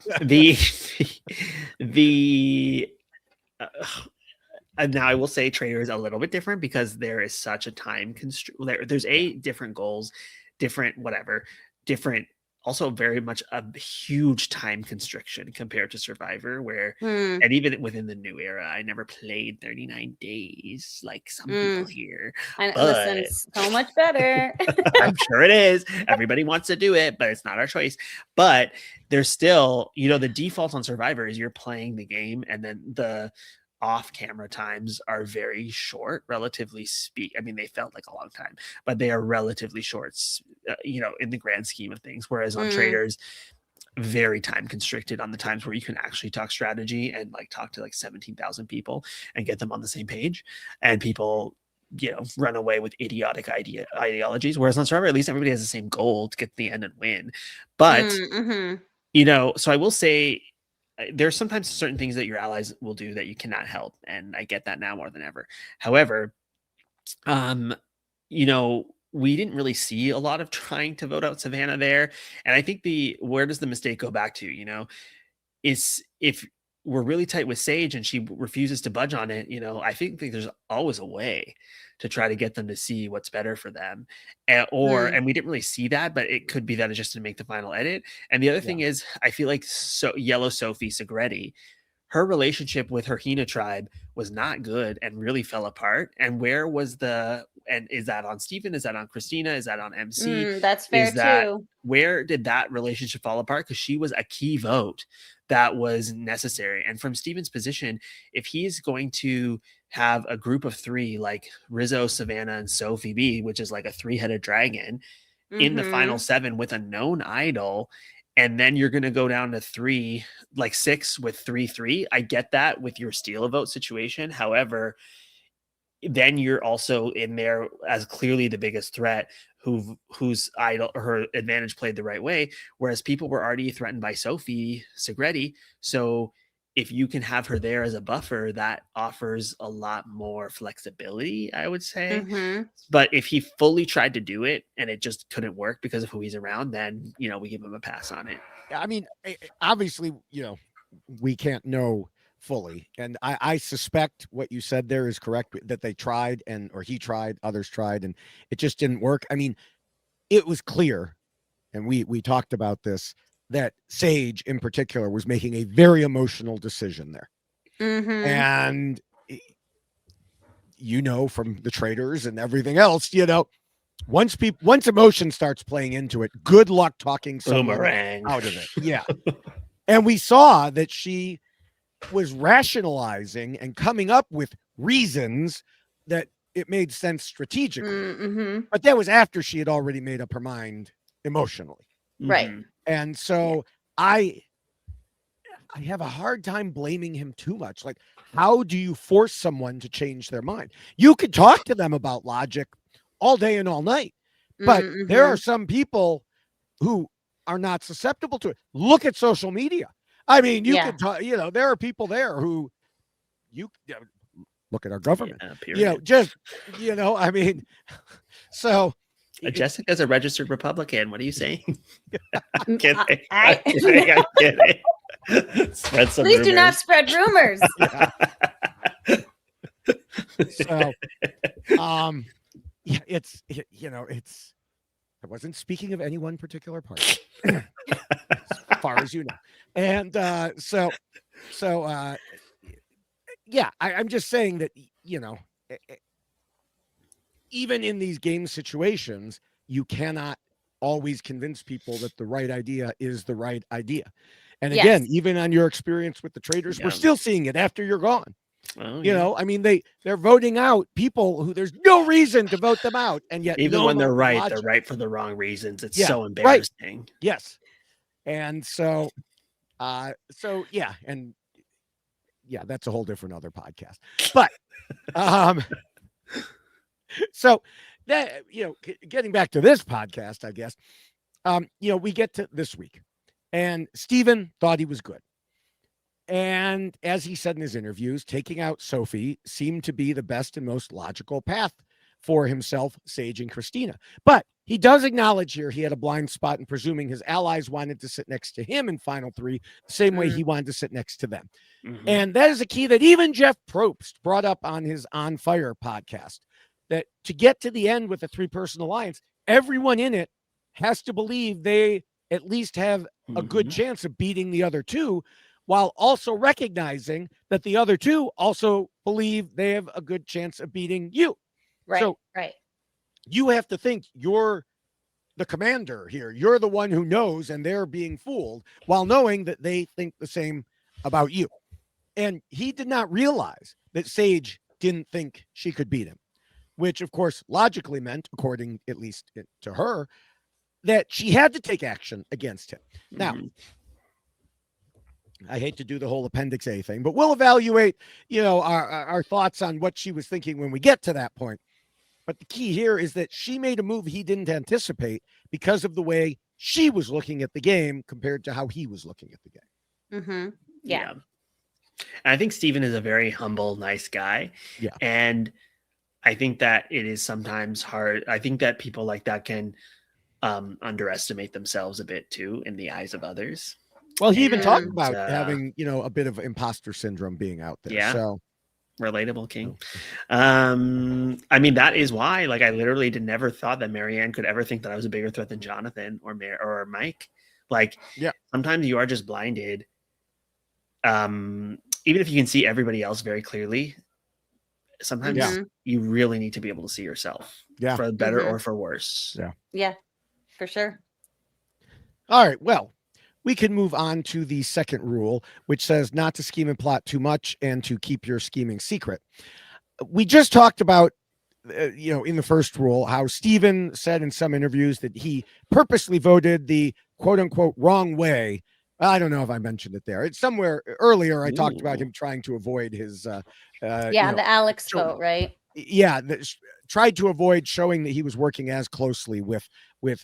Now I will say Trader is a little bit different because there is such a time constraint. There's different goals, different whatever, different, also very much a huge time constriction compared to Survivor, where, and even within the new era, I never played 39 days like some people here. Listen, so much better. I'm sure it is. Everybody wants to do it, but it's not our choice. But there's still, the default on Survivor is you're playing the game, and then the off-camera times are very short, relatively speak. I mean, they felt like a long time, but they are relatively short, in the grand scheme of things. Whereas on Traders, very time constricted on the times where you can actually talk strategy and like talk to like 17,000 people and get them on the same page, and people run away with idiotic ideologies. Whereas on Survivor, at least everybody has the same goal to get to the end and win. But so I will say, there's sometimes certain things that your allies will do that you cannot help, and I get that now more than ever. However, we didn't really see a lot of trying to vote out Savannah there, and I think where does the mistake go back to? Is if we're really tight with Sage and she refuses to budge on it, I think there's always a way to try to get them to see what's better for them. And we didn't really see that, but it could be that it's just to make the final edit. And the other thing is, I feel like Yellow Sophi Segretti, her relationship with her Hina tribe was not good and really fell apart. And where was and is that on Steven? Is that on Christina? Is that on MC? That's fair too. Where did that relationship fall apart? Because she was a key vote that was necessary. And from Steven's position, if he's going to have a group of three, like Rizzo, Savannah, and Sophi B, which is like a three-headed dragon in the final 7 with a known idol, and then you're going to go down to 6 with 3-3. I get that with your steal a vote situation. However, then you're also in there as clearly the biggest threat, whose idol, her advantage played the right way, whereas people were already threatened by Sophi Segretti. So if you can have her there as a buffer, that offers a lot more flexibility, I would say. But if he fully tried to do it and it just couldn't work because of who he's around, then we give him a pass on it. I mean, obviously, we can't know fully, and I suspect what you said there is correct, that they tried, or he tried, others tried, and it just didn't work. I mean, it was clear, and we talked about this, that Sage in particular was making a very emotional decision there. And from the traders and everything else, once emotion starts playing into it, good luck talking someone out of it. Yeah. And we saw that she was rationalizing and coming up with reasons that it made sense strategically. But that was after she had already made up her mind emotionally. Right. And so I have a hard time blaming him too much. Like, how do you force someone to change their mind? You could talk to them about logic all day and all night, but there are some people who are not susceptible to it. Look at social media. I mean, you can talk, there are people there who look at our government, I mean, so Jessica's a registered Republican. What are you saying? I'm kidding. I'm kidding. Please rumors. Do not spread rumors. So, it's I wasn't speaking of any one particular part, as far as you know. And I'm just saying that, even in these game situations, you cannot always convince people that the right idea is the right idea. And Yes. again, even on your experience with the traders, we're still seeing it after you're gone. Well, You know, I mean, they're voting out people who there's no reason to vote them out, and yet even no when they're amount of right, logic. they're right for the wrong reasons. It's Yeah, so right. embarrassing. Yes. And so yeah, and yeah, that's a whole different other podcast. But so that, you know, getting back to this podcast, I guess, you know, we get to this week, and Steven thought he was good. And as he said in his interviews, taking out Sophi seemed to be the best and most logical path for himself, Sage, and Christina. But he does acknowledge here he had a blind spot in presuming his allies wanted to sit next to him in Final Three, the same way he wanted to sit next to them. Mhm. And that is a key that even Jeff Probst brought up on his On Fire podcast, that to get to the end with a 3-person alliance, everyone in it has to believe they at least have a good chance of beating the other two, while also recognizing that the other two also believe they have a good chance of beating you. Right. So right. you have to think you're the commander here. You're the one who knows, and they're being fooled while knowing that they think the same about you. And he did not realize that Sage didn't think she could beat him, which of course logically meant, according at least to her, that she had to take action against him. Now, I hate to do the whole Appendix A thing, but we'll evaluate, you know, our thoughts on what she was thinking when we get to that point. But the key here is that she made a move he didn't anticipate because of the way she was looking at the game compared to how he was looking at the game. Yeah. And I think Steven is a very humble, nice guy. Yeah. And I think that it is sometimes hard. I think that people like that can underestimate themselves a bit too in the eyes of others. Well, he even talked And, about having, you know, a bit of imposter syndrome being out there. Yeah. So relatable, King. I mean, that is why, like, I literally never thought that Marianne could ever think that I was a bigger threat than Jonathan or Mike. Like, yeah, sometimes you are just blinded. Even if you can see everybody else very clearly, sometimes you really need to be able to see yourself, for better or for worse. Yeah, for sure. All right. Well, we can move on to the second rule, which says not to scheme and plot too much and to keep your scheming secret. We just talked about, you know, in the first rule, how Steven said in some interviews that he purposely voted the quote unquote wrong way. I don't know if I mentioned it there. It's somewhere earlier. I talked about him trying to avoid his, the Alex vote, right? Yeah. Tried to avoid showing that he was working as closely with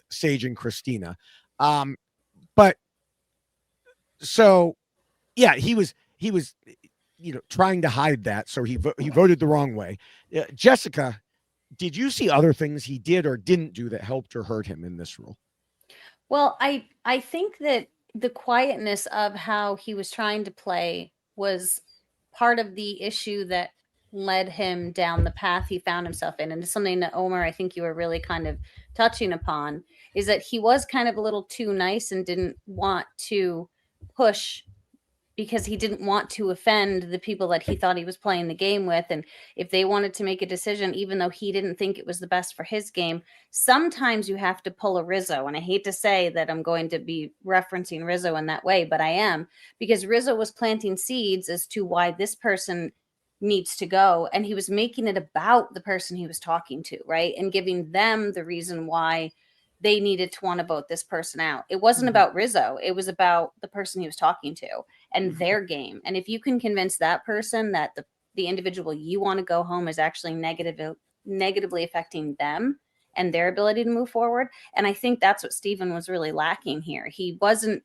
Sage and Christina. But so, yeah, he was, you know, trying to hide that. So he voted the wrong way. Jessica, did you see other things he did or didn't do that helped or hurt him in this rule? Well, I think that the quietness of how he was trying to play was part of the issue that led him down the path he found himself in. And it's something that, Omar, I think you were really kind of touching upon, is that he was kind of a little too nice and didn't want to push because he didn't want to offend the people that he thought he was playing the game with. And if they wanted to make a decision, even though he didn't think it was the best for his game, sometimes you have to pull a Rizzo. And I hate to say that I'm going to be referencing Rizzo in that way, but I am, because Rizzo was planting seeds as to why this person needs to go. And he was making it about the person he was talking to, right? And giving them the reason why they needed to want to vote this person out. It wasn't about Rizzo. It was about the person he was talking to and their game. And if you can convince that person that the individual you want to go home is actually negatively affecting them and their ability to move forward. And I think that's what Steven was really lacking here. He wasn't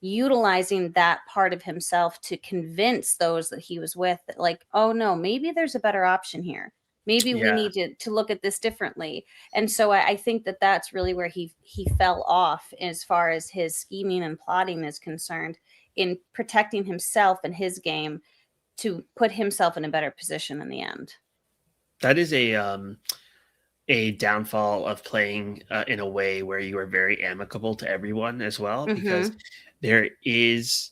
utilizing that part of himself to convince those that he was with that, like, oh no, maybe there's a better option here. Maybe we need to look at this differently. And so I think that that's really where he fell off as far as his scheming and plotting is concerned, in protecting himself and his game to put himself in a better position in the end. That is a downfall of playing in a way where you are very amicable to everyone as well, because there is,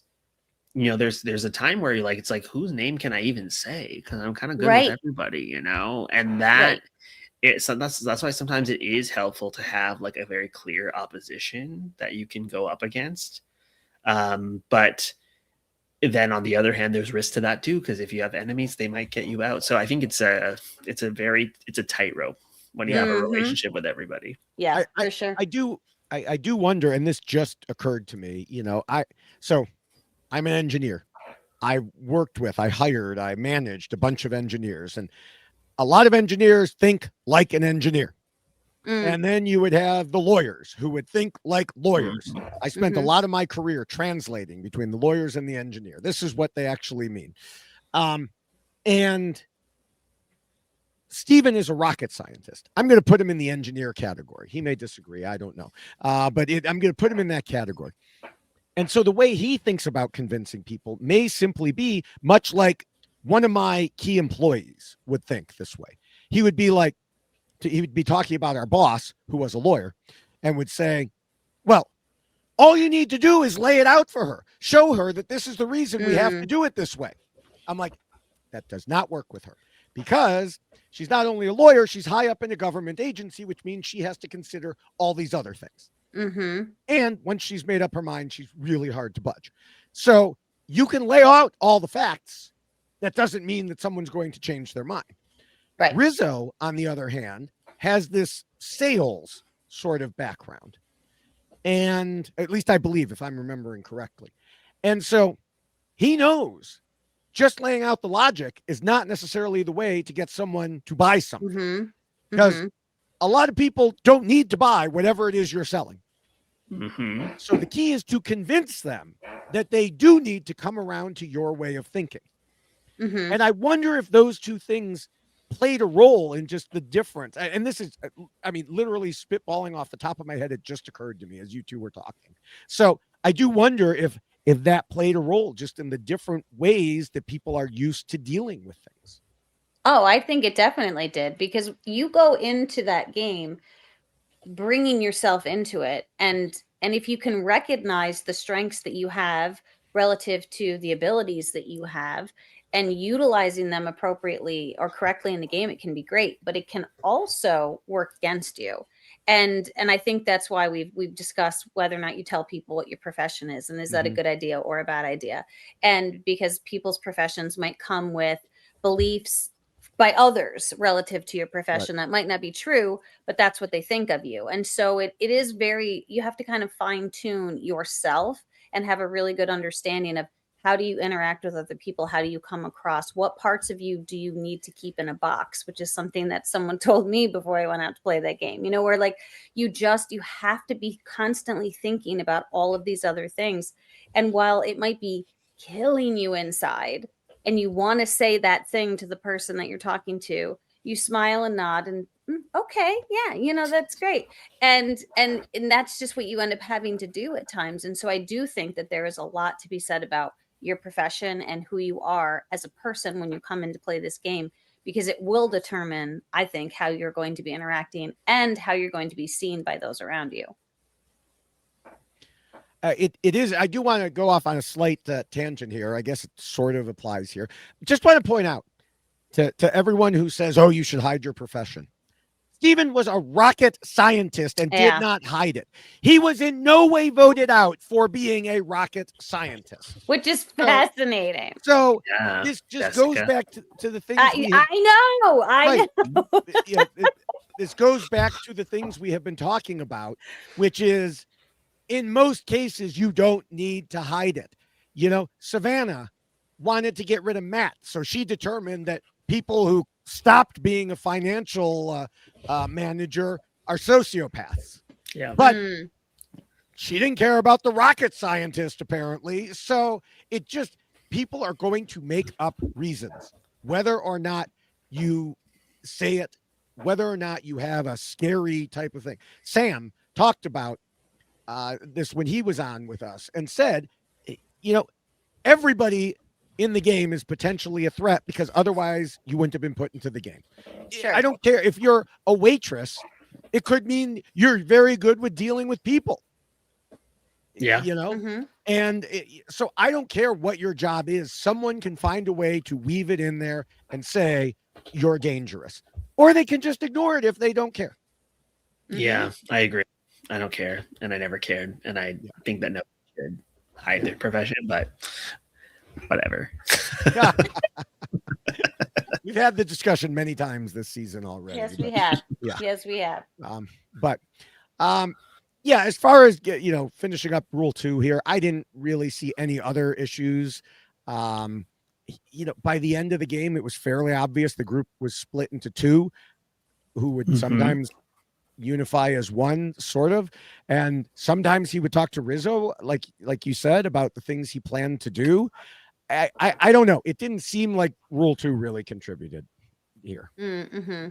you know, there's a time where you're like, it's like, whose name can I even say? Because I'm kind of good with everybody, you know, and that so that's why sometimes it is helpful to have like a very clear opposition that you can go up against. But then on the other hand, there's risk to that too, because if you have enemies, they might get you out. So I think it's a tightrope when you have a relationship with everybody. Yeah, for sure. I do wonder, and this just occurred to me, so I'm an engineer. I hired, I managed a bunch of engineers, and a lot of engineers think like an engineer. And then you would have the lawyers who would think like lawyers. I spent a lot of my career translating between the lawyers and the engineer. This is what they actually mean. And Stephen is a rocket scientist. I'm going to put him in the engineer category. He may disagree. I don't know. I'm going to put him in that category. And so the way he thinks about convincing people may simply be much like one of my key employees would think this way. He would be like, he would be talking about our boss, who was a lawyer, and would say, well, all you need to do is lay it out for her. Show her that this is the reason we have to do it this way. I'm like, that does not work with her, because she's not only a lawyer, she's high up in a government agency, which means she has to consider all these other things. And once she's made up her mind, she's really hard to budge. So you can lay out all the facts. That doesn't mean that someone's going to change their mind. Right. Rizzo, on the other hand, has this sales sort of background. And at least I believe, if I'm remembering correctly. And so he knows just laying out the logic is not necessarily the way to get someone to buy something. Because a lot of people don't need to buy whatever it is you're selling. So the key is to convince them that they do need to come around to your way of thinking. And I wonder if those two things played a role in just the difference. And this is, I mean, literally spitballing off the top of my head. It just occurred to me as you two were talking. So I do wonder if that played a role just in the different ways that people are used to dealing with things. Oh, I think it definitely did, because you go into that game bringing yourself into it, and if you can recognize the strengths that you have relative to the abilities that you have and utilizing them appropriately or correctly in the game, it can be great, but it can also work against you. And I think that's why we've discussed whether or not you tell people what your profession is, and is that a good idea or a bad idea. And because people's professions might come with beliefs by others relative to your profession that might not be true, but that's what they think of you. And so it is very, you have to kind of fine tune yourself and have a really good understanding of how do you interact with other people? How do you come across? What parts of you do you need to keep in a box? Which is something that someone told me before I went out to play that game, where like you have to be constantly thinking about all of these other things. And while it might be killing you inside, and you want to say that thing to the person that you're talking to, you smile and nod and okay, yeah, that's great. And that's just what you end up having to do at times. And so I do think that there is a lot to be said about your profession and who you are as a person when you come in to play this game, because it will determine, I think, how you're going to be interacting and how you're going to be seen by those around you. It is. I do want to go off on a slight tangent here. I guess it sort of applies here. Just want to point out to everyone who says, "Oh, you should hide your profession." Stephen was a rocket scientist and did not hide it. He was in no way voted out for being a rocket scientist, which is fascinating. So this just goes back to the things I know. This goes back to the things we have been talking about, which is, in most cases, you don't need to hide it. Savannah wanted to get rid of Matt, so she determined that people who stopped being a financial manager are sociopaths. Yeah, but she didn't care about the rocket scientist, apparently. So people are going to make up reasons, whether or not you say it, whether or not you have a scary type of thing. Sam talked about this when he was on with us and said, everybody in the game is potentially a threat, because otherwise you wouldn't have been put into the game. Sure. I don't care if you're a waitress. It could mean you're very good with dealing with people. Yeah. And so I don't care what your job is. Someone can find a way to weave it in there and say you're dangerous, or they can just ignore it if they don't care. Yeah, I agree. I don't care, and I never cared, and I think that nobody should. hide their profession, but whatever. We've had the discussion many times this season already. Yes, we have. Yeah. Yes, we have. But yeah, as far as finishing up rule 2 here, I didn't really see any other issues. By the end of the game, it was fairly obvious the group was split into two, who would sometimes unify as one, sort of, and sometimes he would talk to Rizzo, like you said, about the things he planned to do. I don't know. It didn't seem like rule 2 really contributed here. Mm-hmm.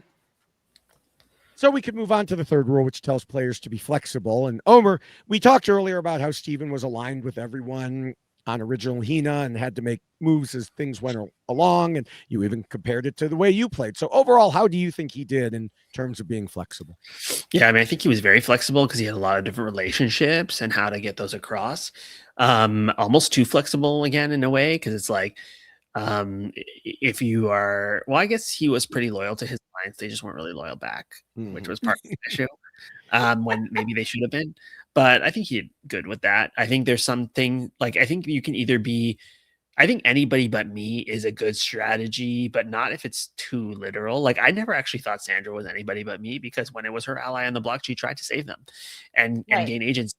So we could move on to the third rule, which tells players to be flexible. And Omar, we talked earlier about how Steven was aligned with everyone on original Hina and had to make moves as things went along. And you even compared it to the way you played. So overall, how do you think he did in terms of being flexible? Yeah, I mean, I think he was very flexible because he had a lot of different relationships and how to get those across. Almost too flexible again in a way, because it's like, if you are, well, I guess he was pretty loyal to his clients. They just weren't really loyal back, which was part of the issue, when maybe they should have been. But I think he did good with that. I think there's something like, I think you can either be, I think anybody but me is a good strategy, but not if it's too literal. Like, I never actually thought Sandra was anybody but me, because when it was her ally on the block, she tried to save them and gain agency.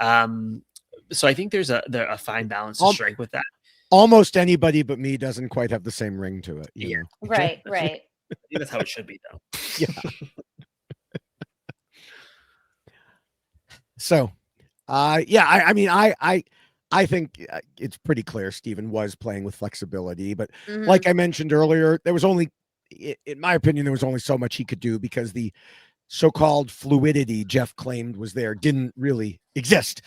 So I think there's a fine balance to strike with that. Almost anybody but me doesn't quite have the same ring to it. You know? Right. I think that's how it should be, though. Yeah. So, I mean, I think it's pretty clear Steven was playing with flexibility, but like I mentioned earlier, there was only, in my opinion, there was only so much he could do because the so-called fluidity Jeff claimed was there didn't really exist.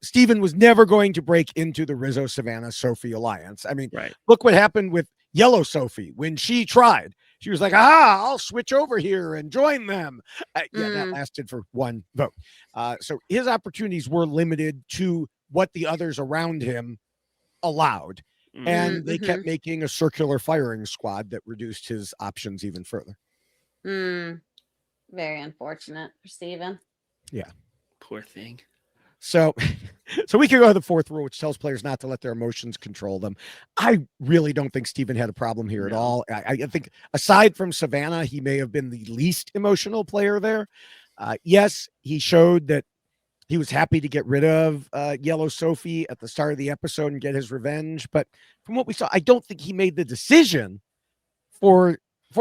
Steven was never going to break into the Rizzo Savannah Sophi alliance. I mean, look what happened with Yellow Sophi when she tried. She was like, I'll switch over here and join them. That lasted for one vote. So his opportunities were limited to what the others around him allowed. And they kept making a circular firing squad that reduced his options even further. Very unfortunate for Steven. Yeah. Poor thing. So we can go to the fourth rule, which tells players not to let their emotions control them. I really don't think Steven had a problem here at all. I think aside from Savannah, he may have been the least emotional player there. Yes, he showed that he was happy to get rid of Yellow Sophi at the start of the episode and get his revenge. But from what we saw, I don't think he made the decision for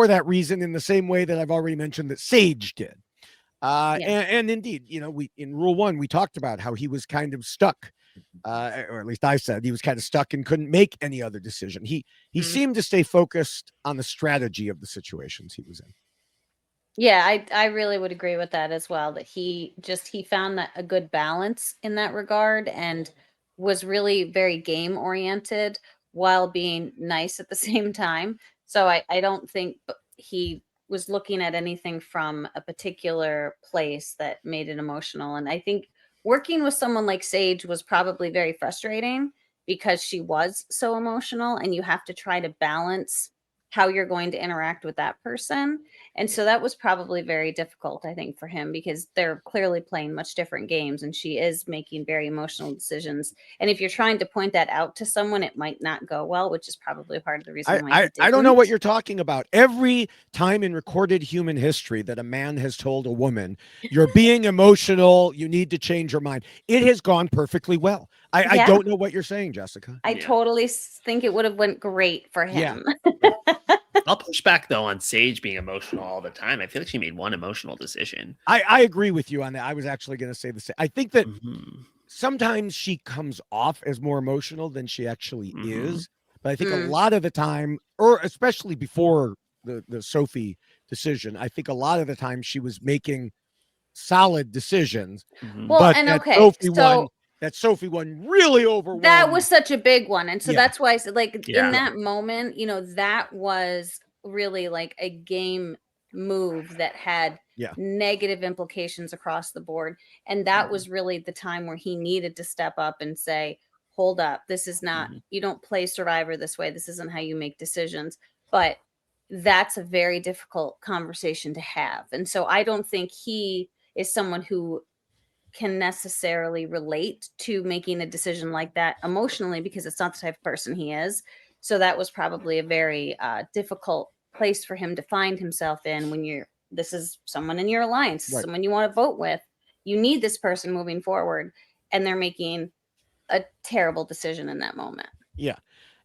that reason, in the same way that I've already mentioned that Sage did. And indeed, we in rule 1, we talked about how he was kind of stuck, or at least I said he was kind of stuck and couldn't make any other decision. He seemed to stay focused on the strategy of the situations he was in. Yeah, I really would agree with that as well, that he found that a good balance in that regard and was really very game oriented while being nice at the same time. So I don't think he was looking at anything from a particular place that made it emotional. And I think working with someone like Sage was probably very frustrating because she was so emotional, and you have to try to balance how you're going to interact with that person. And so that was probably very difficult, I think, for him, because they're clearly playing much different games and she is making very emotional decisions. And if you're trying to point that out to someone, it might not go well, which is probably part of the reason why he didn't. I don't know what you're talking about. Every time in recorded human history that a man has told a woman, you're being emotional, you need to change your mind, it has gone perfectly well. I don't know what you're saying, Jessica. I totally think it would have went great for him. I'll push back, though, on Sage being emotional all the time. I feel like she made one emotional decision. I agree with you on that. I was actually going to say the same. I think that sometimes she comes off as more emotional than she actually is. But I think a lot of the time, or especially before the Sophi decision, I think a lot of the time she was making solid decisions. Well, but and that Sophi one really overwhelmed. That was such a big one. And so that's why I said, like, in that moment, that was really like a game move that had negative implications across the board. And that was really the time where he needed to step up and say, hold up, this is not, you don't play Survivor this way. This isn't how you make decisions. But that's a very difficult conversation to have. And so I don't think he is someone who can necessarily relate to making a decision like that emotionally because it's not the type of person he is. So that was probably a very difficult place for him to find himself in when this is someone in your alliance, Right. someone you want to vote with. You need this person moving forward, and they're making a terrible decision in that moment. Yeah.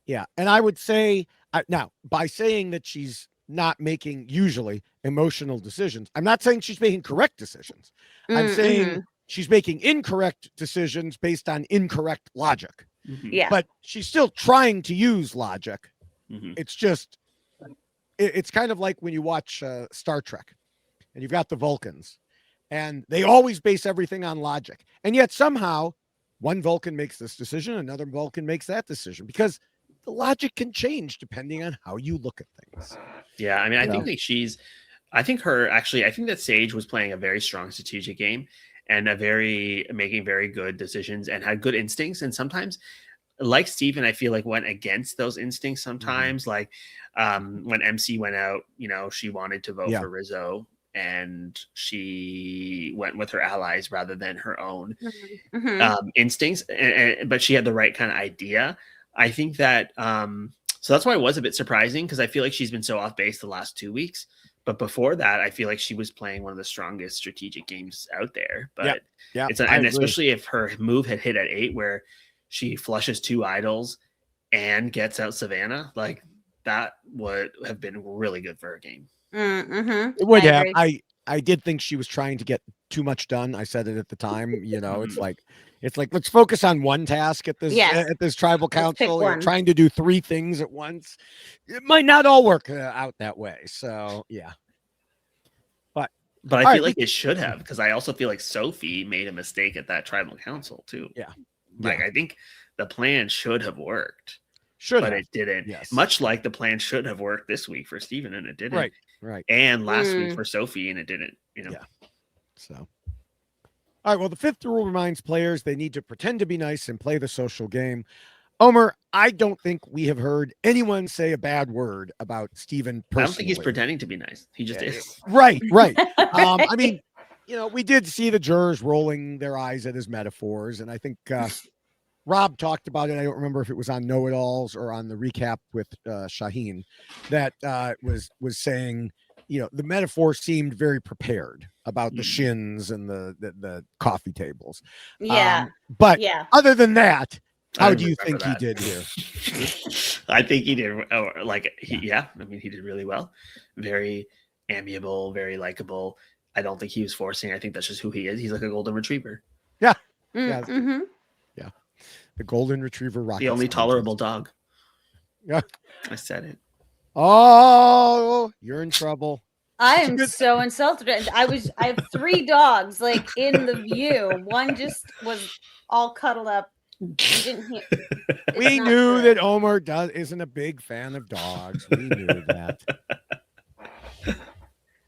Yeah. And I would say now, by saying that she's not making usually emotional decisions, I'm not saying she's making correct decisions. I'm saying she's making incorrect decisions based on incorrect logic. Yeah. But she's still trying to use logic. It's just, it's kind of like when you watch Star Trek and you've got the Vulcans and they always base everything on logic. And yet somehow one Vulcan makes this decision, another Vulcan makes that decision because the logic can change depending on how you look at things. Yeah. I mean, I think that Sage was playing a very strong strategic game and making very good decisions and had good instincts. And sometimes, like Steven, I feel like went against those instincts sometimes. Like when MC went out, she wanted to vote for Rizzo and she went with her allies rather than her own instincts. But she had the right kind of idea. I think that, so that's why it was a bit surprising because I feel like she's been so off base the last 2 weeks. But before that, I feel like she was playing one of the strongest strategic games out there. But and especially if her move had hit at 8, where she flushes 2 idols and gets out Savannah, like that would have been really good for her game. It would have. I did think she was trying to get too much done. I said it at the time. It's like let's focus on one task at this tribal council. You're trying to do 3 things at once. It might not all work out that way. So but I feel like it should have, because I also feel like Sophi made a mistake at that tribal council too. Like I think the plan should have worked. But it didn't. Yes. Much like the plan should have worked this week for Steven and it didn't. Right. And last week for Sophi and it didn't. So, all right. Well, the 5th rule reminds players they need to pretend to be nice and play the social game. Omar, I don't think we have heard anyone say a bad word about Steven personally. I don't think he's pretending to be nice. He just is. Right. I mean, we did see the jurors rolling their eyes at his metaphors, and I think Rob talked about it. I don't remember if it was on Know-It-Alls or on the recap with Shaheen that was saying, the metaphor seemed very prepared about the shins and the coffee tables. But other than that, how do you think he did here? I think he did. I mean, he did really well. Very amiable, very likable. I don't think he was forcing. I think that's just who he is. He's like a golden retriever. Yeah. Yeah. The golden retriever rocket. The only tolerable dog. Yeah. I said it. Oh, you're in trouble. I am so insulted. I have 3 dogs like in the view. One just was all cuddled up. You didn't hear. We knew that Omar isn't a big fan of dogs. We knew that.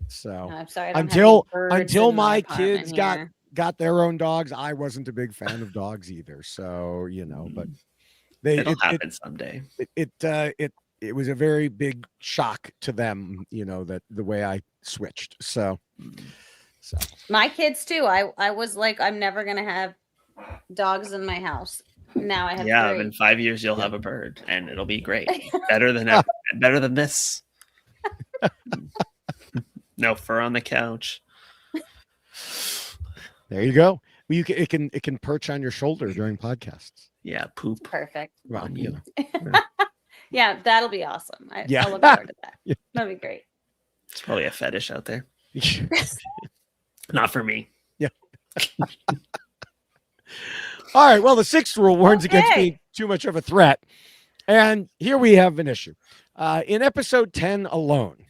So I'm sorry. Until my kids got their own dogs, I wasn't a big fan of dogs either. So but it'll happen someday. It was a very big shock to them, that the way I switched. So my kids too. I was like, I'm never gonna have dogs in my house. Now I have 3. In 5 years you'll have a bird and it'll be great. Better than this. No fur on the couch. There you go. Well, it can perch on your shoulder during podcasts. Yeah, poop. Perfect. Well, Yeah, that'll be awesome. I'll look forward to that. Yeah. That'll be great. It's probably a fetish out there. Not for me. Yeah. All right. Well, the 6th rule warns against being too much of a threat. And here we have an issue. In episode 10 alone,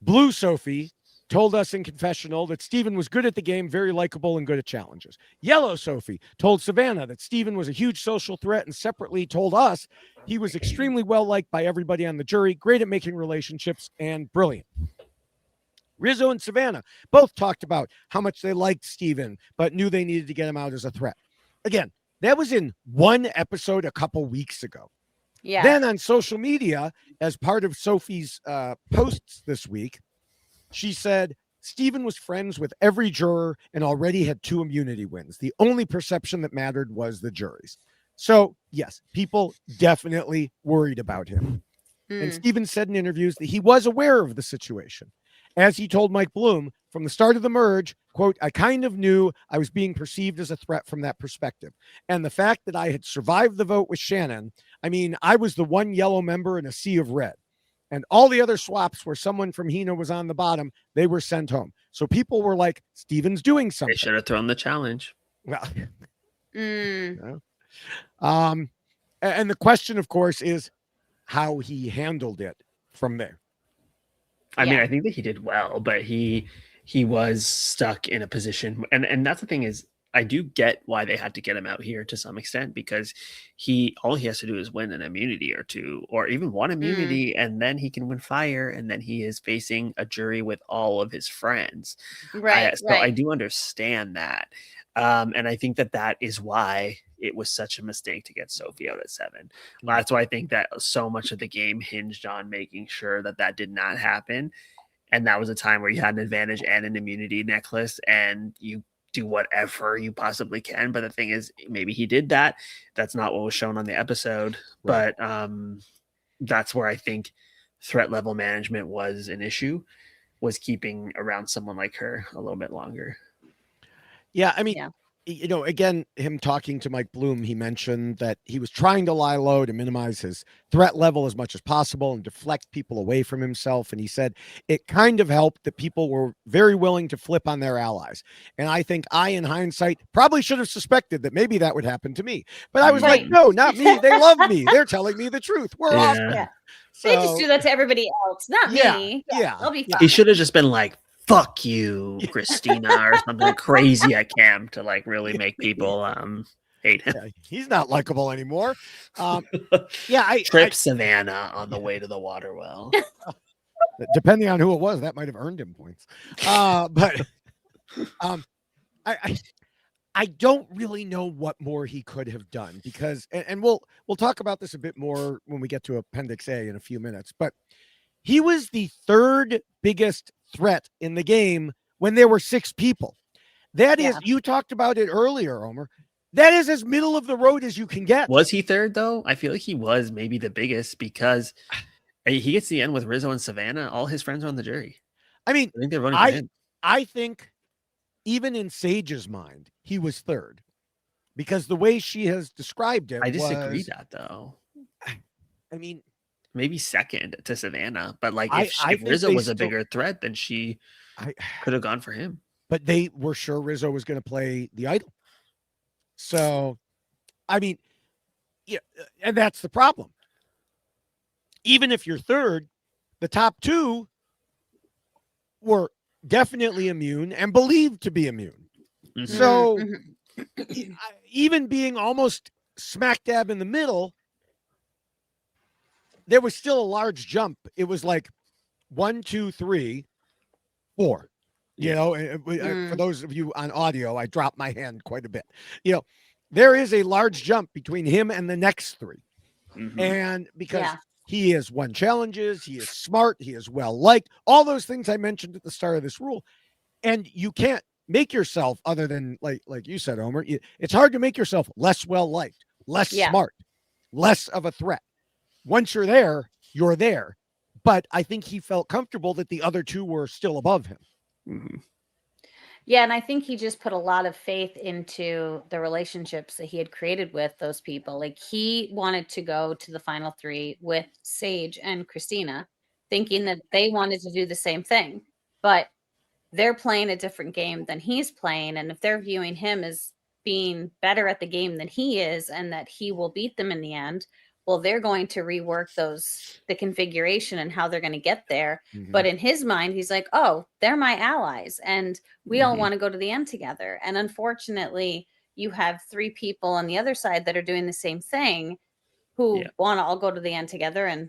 Blue Sophi told us in confessional that Steven was good at the game, very likable, and good at challenges. Yellow Sophi told Savannah that Steven was a huge social threat and separately told us he was extremely well-liked by everybody on the jury, great at making relationships, and brilliant. Rizzo and Savannah both talked about how much they liked Steven, but knew they needed to get him out as a threat. Again, that was in one episode a couple weeks ago. Yeah. Then on social media, as part of Sophie's posts this week, she said Steven was friends with every juror and already had 2 immunity wins. The only perception that mattered was the jury's. So, yes, people definitely worried about him. And Steven said in interviews that he was aware of the situation. As he told Mike Bloom, from the start of the merge, quote, I kind of knew I was being perceived as a threat from that perspective. And the fact that I had survived the vote with Shannon, I mean, I was the one yellow member in a sea of red. And all the other swaps where someone from Hina was on the bottom, they were sent home. So people were like, Steven's doing something. They should have thrown the challenge. Well, and the question, of course, is how he handled it from there. I mean, I think that he did well, but he was stuck in a position, and that's the thing is, I do get why they had to get him out here to some extent, because all he has to do is win an immunity or 2, or even 1 immunity, and then he can win fire, and then he is facing a jury with all of his friends. Right. So I do understand that. And I think that is why it was such a mistake to get Sophi out at 7. That's why I think that so much of the game hinged on making sure that did not happen. And that was a time where you had an advantage and an immunity necklace, and you do whatever you possibly can. But the thing is, maybe he did that. That's not what was shown on the episode. Right. But that's where I think threat level management was an issue, was keeping around someone like her a little bit longer. Yeah, I mean, again, him talking to Mike Bloom, he mentioned that he was trying to lie low to minimize his threat level as much as possible and deflect people away from himself. And he said it kind of helped that people were very willing to flip on their allies. And I think in hindsight, probably should have suspected that maybe that would happen to me. But I was like, no, not me. They love me. They're telling me the truth. We're awesome. Yeah. So, they just do that to everybody else, not me. Yeah. I'll be fine. He should have just been like, fuck you, Christina, or something crazy at camp to like really make people hate him. Yeah, he's not likable anymore. Trip Savannah on the way to the water well. Depending on who it was, that might have earned him points. But I don't really know what more he could have done, because and we'll talk about this a bit more when we get to Appendix A in a few minutes, but he was the 3rd biggest threat in the game when there were 6 people. That is, you talked about it earlier, Omar. That is as middle of the road as you can get. Was he 3rd though? I feel like he was maybe the biggest, because he gets to the end with Rizzo and Savannah. All his friends are on the jury. I mean, I think they're running for him. I think even in Sage's mind, he was 3rd, because the way she has described it, I disagree that though. I mean, maybe 2nd to Savannah, but like if Rizzo was a bigger threat, then she could have gone for him. But they were sure Rizzo was going to play the idol. So, I mean, yeah, and that's the problem. Even if you're 3rd, the top 2 were definitely immune and believed to be immune. Mm-hmm. So, even being almost smack dab in the middle, there was still a large jump. It was like 1, 2, 3, 4. For those of you on audio, I dropped my hand quite a bit. There is a large jump between him and the next 3. Mm-hmm. And because he has won challenges, he is smart, he is well liked, all those things I mentioned at the start of this rule. And you can't make yourself, other than like you said, Omar, it's hard to make yourself less well liked, less smart, less of a threat. Once you're there, you're there. But I think he felt comfortable that the other 2 were still above him. Mm-hmm. Yeah, and I think he just put a lot of faith into the relationships that he had created with those people. Like, he wanted to go to the final 3 with Sage and Christina, thinking that they wanted to do the same thing. But they're playing a different game than he's playing. And if they're viewing him as being better at the game than he is, and that he will beat them in the end, well, they're going to rework the configuration and how they're going to get there. Mm-hmm. But in his mind, he's like, oh, they're my allies, and we all want to go to the end together. And unfortunately, you have 3 people on the other side that are doing the same thing, who want to all go to the end together. And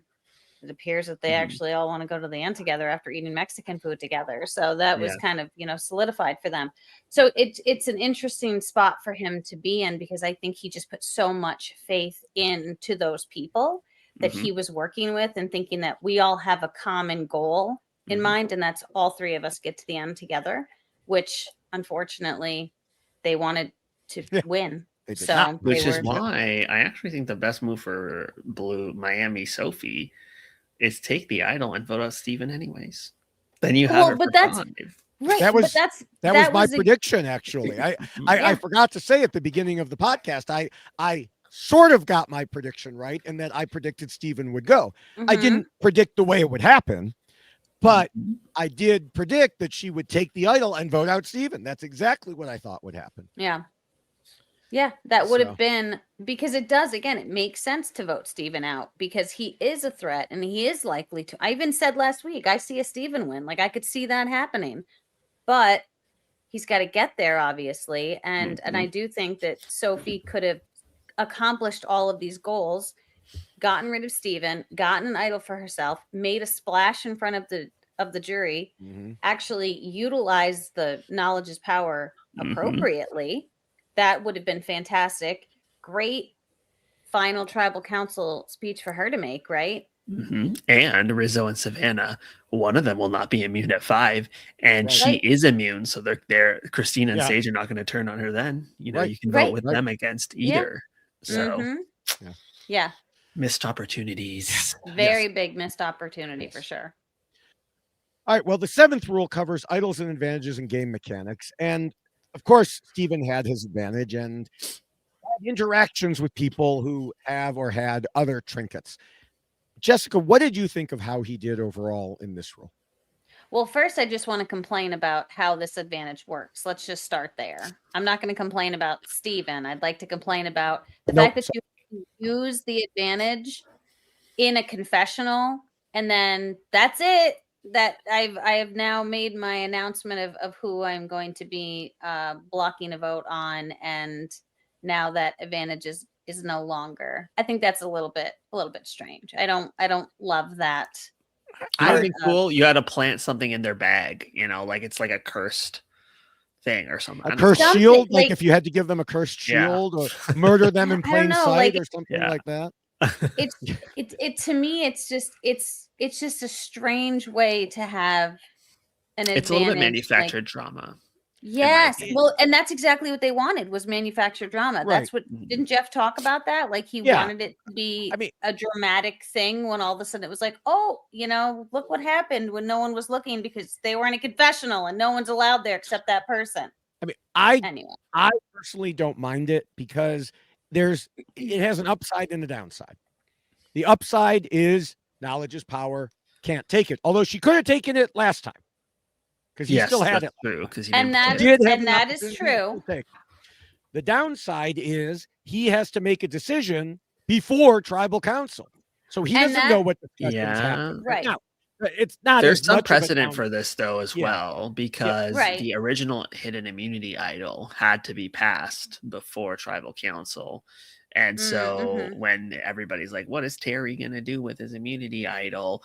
it appears that they actually all want to go to the end together after eating Mexican food together. So that was kind of, solidified for them. So it's an interesting spot for him to be in, because I think he just put so much faith into those people that he was working with, and thinking that we all have a common goal in mind, and that's all three of us get to the end together, which unfortunately they wanted to win. They did So not. Which is why I actually think the best move for Miami Sophie is take the idol and vote out Steven anyways. Then you have it but for that's 5. right. That was but that was my prediction. Actually, I forgot to say at the beginning of the podcast. I sort of got my prediction right, in that I predicted Steven would go. I didn't predict the way it would happen, but I did predict that she would take the idol and vote out Steven. That's exactly what I thought would happen. Yeah, that would have been, because it does, again, it makes sense to vote Steven out because he is a threat and he is likely to. I even said last week, I see a Steven win. Like, I could see that happening, but he's got to get there, obviously. And I do think that Sophie could have accomplished all of these goals, gotten rid of Steven, gotten an idol for herself, made a splash in front of the jury, actually utilized the knowledge is power appropriately. That would have been fantastic. Great final tribal council speech for her to make, right? And Rizzo and Savannah, one of them will not be immune at 5, and she is immune. So they're Christina and Sage are not going to turn on her. Then you can vote with them against either. So missed opportunities. Very big missed opportunity for sure. All right. Well, the 7th rule covers idols and advantages in game mechanics, and of course, Steven had his advantage and had interactions with people who have or had other trinkets. Jessica, what did you think of how he did overall in this rule? Well, first, I just want to complain about how this advantage works. Let's just start there. I'm not going to complain about Steven. I'd like to complain about the fact that you use the advantage in a confessional, and then that's it. That I have now made my announcement of who I'm going to be blocking a vote on, and now that advantage is no longer. I think that's a little bit strange. I don't love that. I think cool. You had to plant something in their bag, like it's like a cursed thing or something. A cursed shield, like if you had to give them a cursed shield or murder them in plain sight or something like that. It to me, it's just a strange way to have an advantage. It's a little bit manufactured drama. Yes. Well, and that's exactly what they wanted, was manufactured drama. Right. That's what, didn't Jeff talk about that? Like he wanted it to be a dramatic thing, when all of a sudden it was like, oh, look what happened when no one was looking because they were in a confessional and no one's allowed there except that person. I personally don't mind it because it has an upside and a downside. The upside is knowledge is power. Can't take it. Although she could have taken it last time, because he still had it. True, and that is true. The downside is he has to make a decision before tribal council, so he doesn't know what the happen. Right now. It's not. There's some precedent for this though as well, because the original hidden immunity idol had to be passed before tribal council. And so when everybody's like, what is Terry going to do with his immunity idol?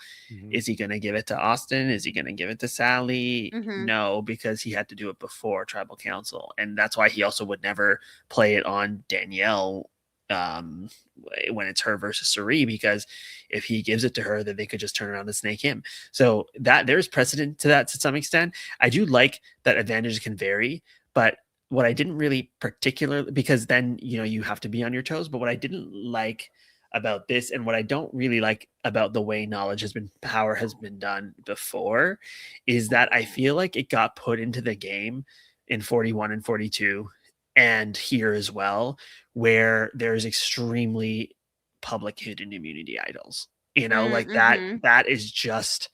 Is he going to give it to Austin? Is he going to give it to Sally? No, because he had to do it before tribal council. And that's why he also would never play it on Danielle when it's her versus Suri, because if he gives it to her, then they could just turn around and snake him. So that there's precedent to that to some extent. I do like that advantages can vary, but what I didn't really particularly, because then, you have to be on your toes. But what I didn't like about this, and what I don't really like about the way power has been done before, is that I feel like it got put into the game in 41 and 42 and here as well, where there's extremely public hidden immunity idols, that is just,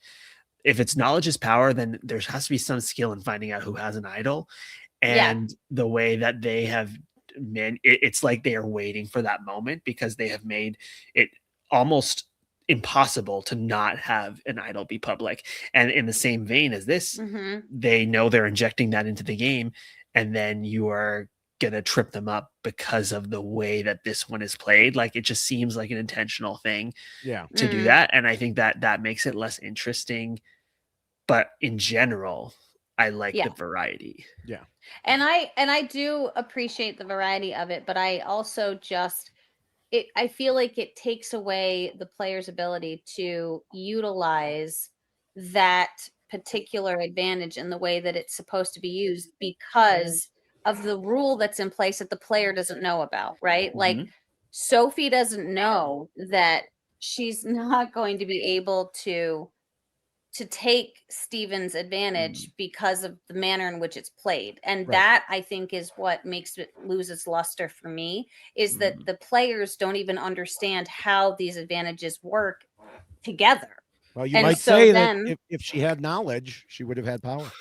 if it's knowledge is power, then there has to be some skill in finding out who has an idol. And the way that they have it's like they are waiting for that moment, because they have made it almost impossible to not have an idol be public. And in the same vein as this, they know they're injecting that into the game, and then you are gonna trip them up because of the way that this one is played. Like, it just seems like an intentional thing to do that. And I think that makes it less interesting. But in general, I like the variety. Yeah. And I do appreciate the variety of it, but I also I feel like it takes away the player's ability to utilize that particular advantage in the way that it's supposed to be used because of the rule that's in place that the player doesn't know about, right? Like Sophie doesn't know that she's not going to be able to take Steven's advantage because of the manner in which it's played. And that, I think, is what makes it lose its luster for me, is that the players don't even understand how these advantages work together. Well, you might say that if she had knowledge, she would have had power.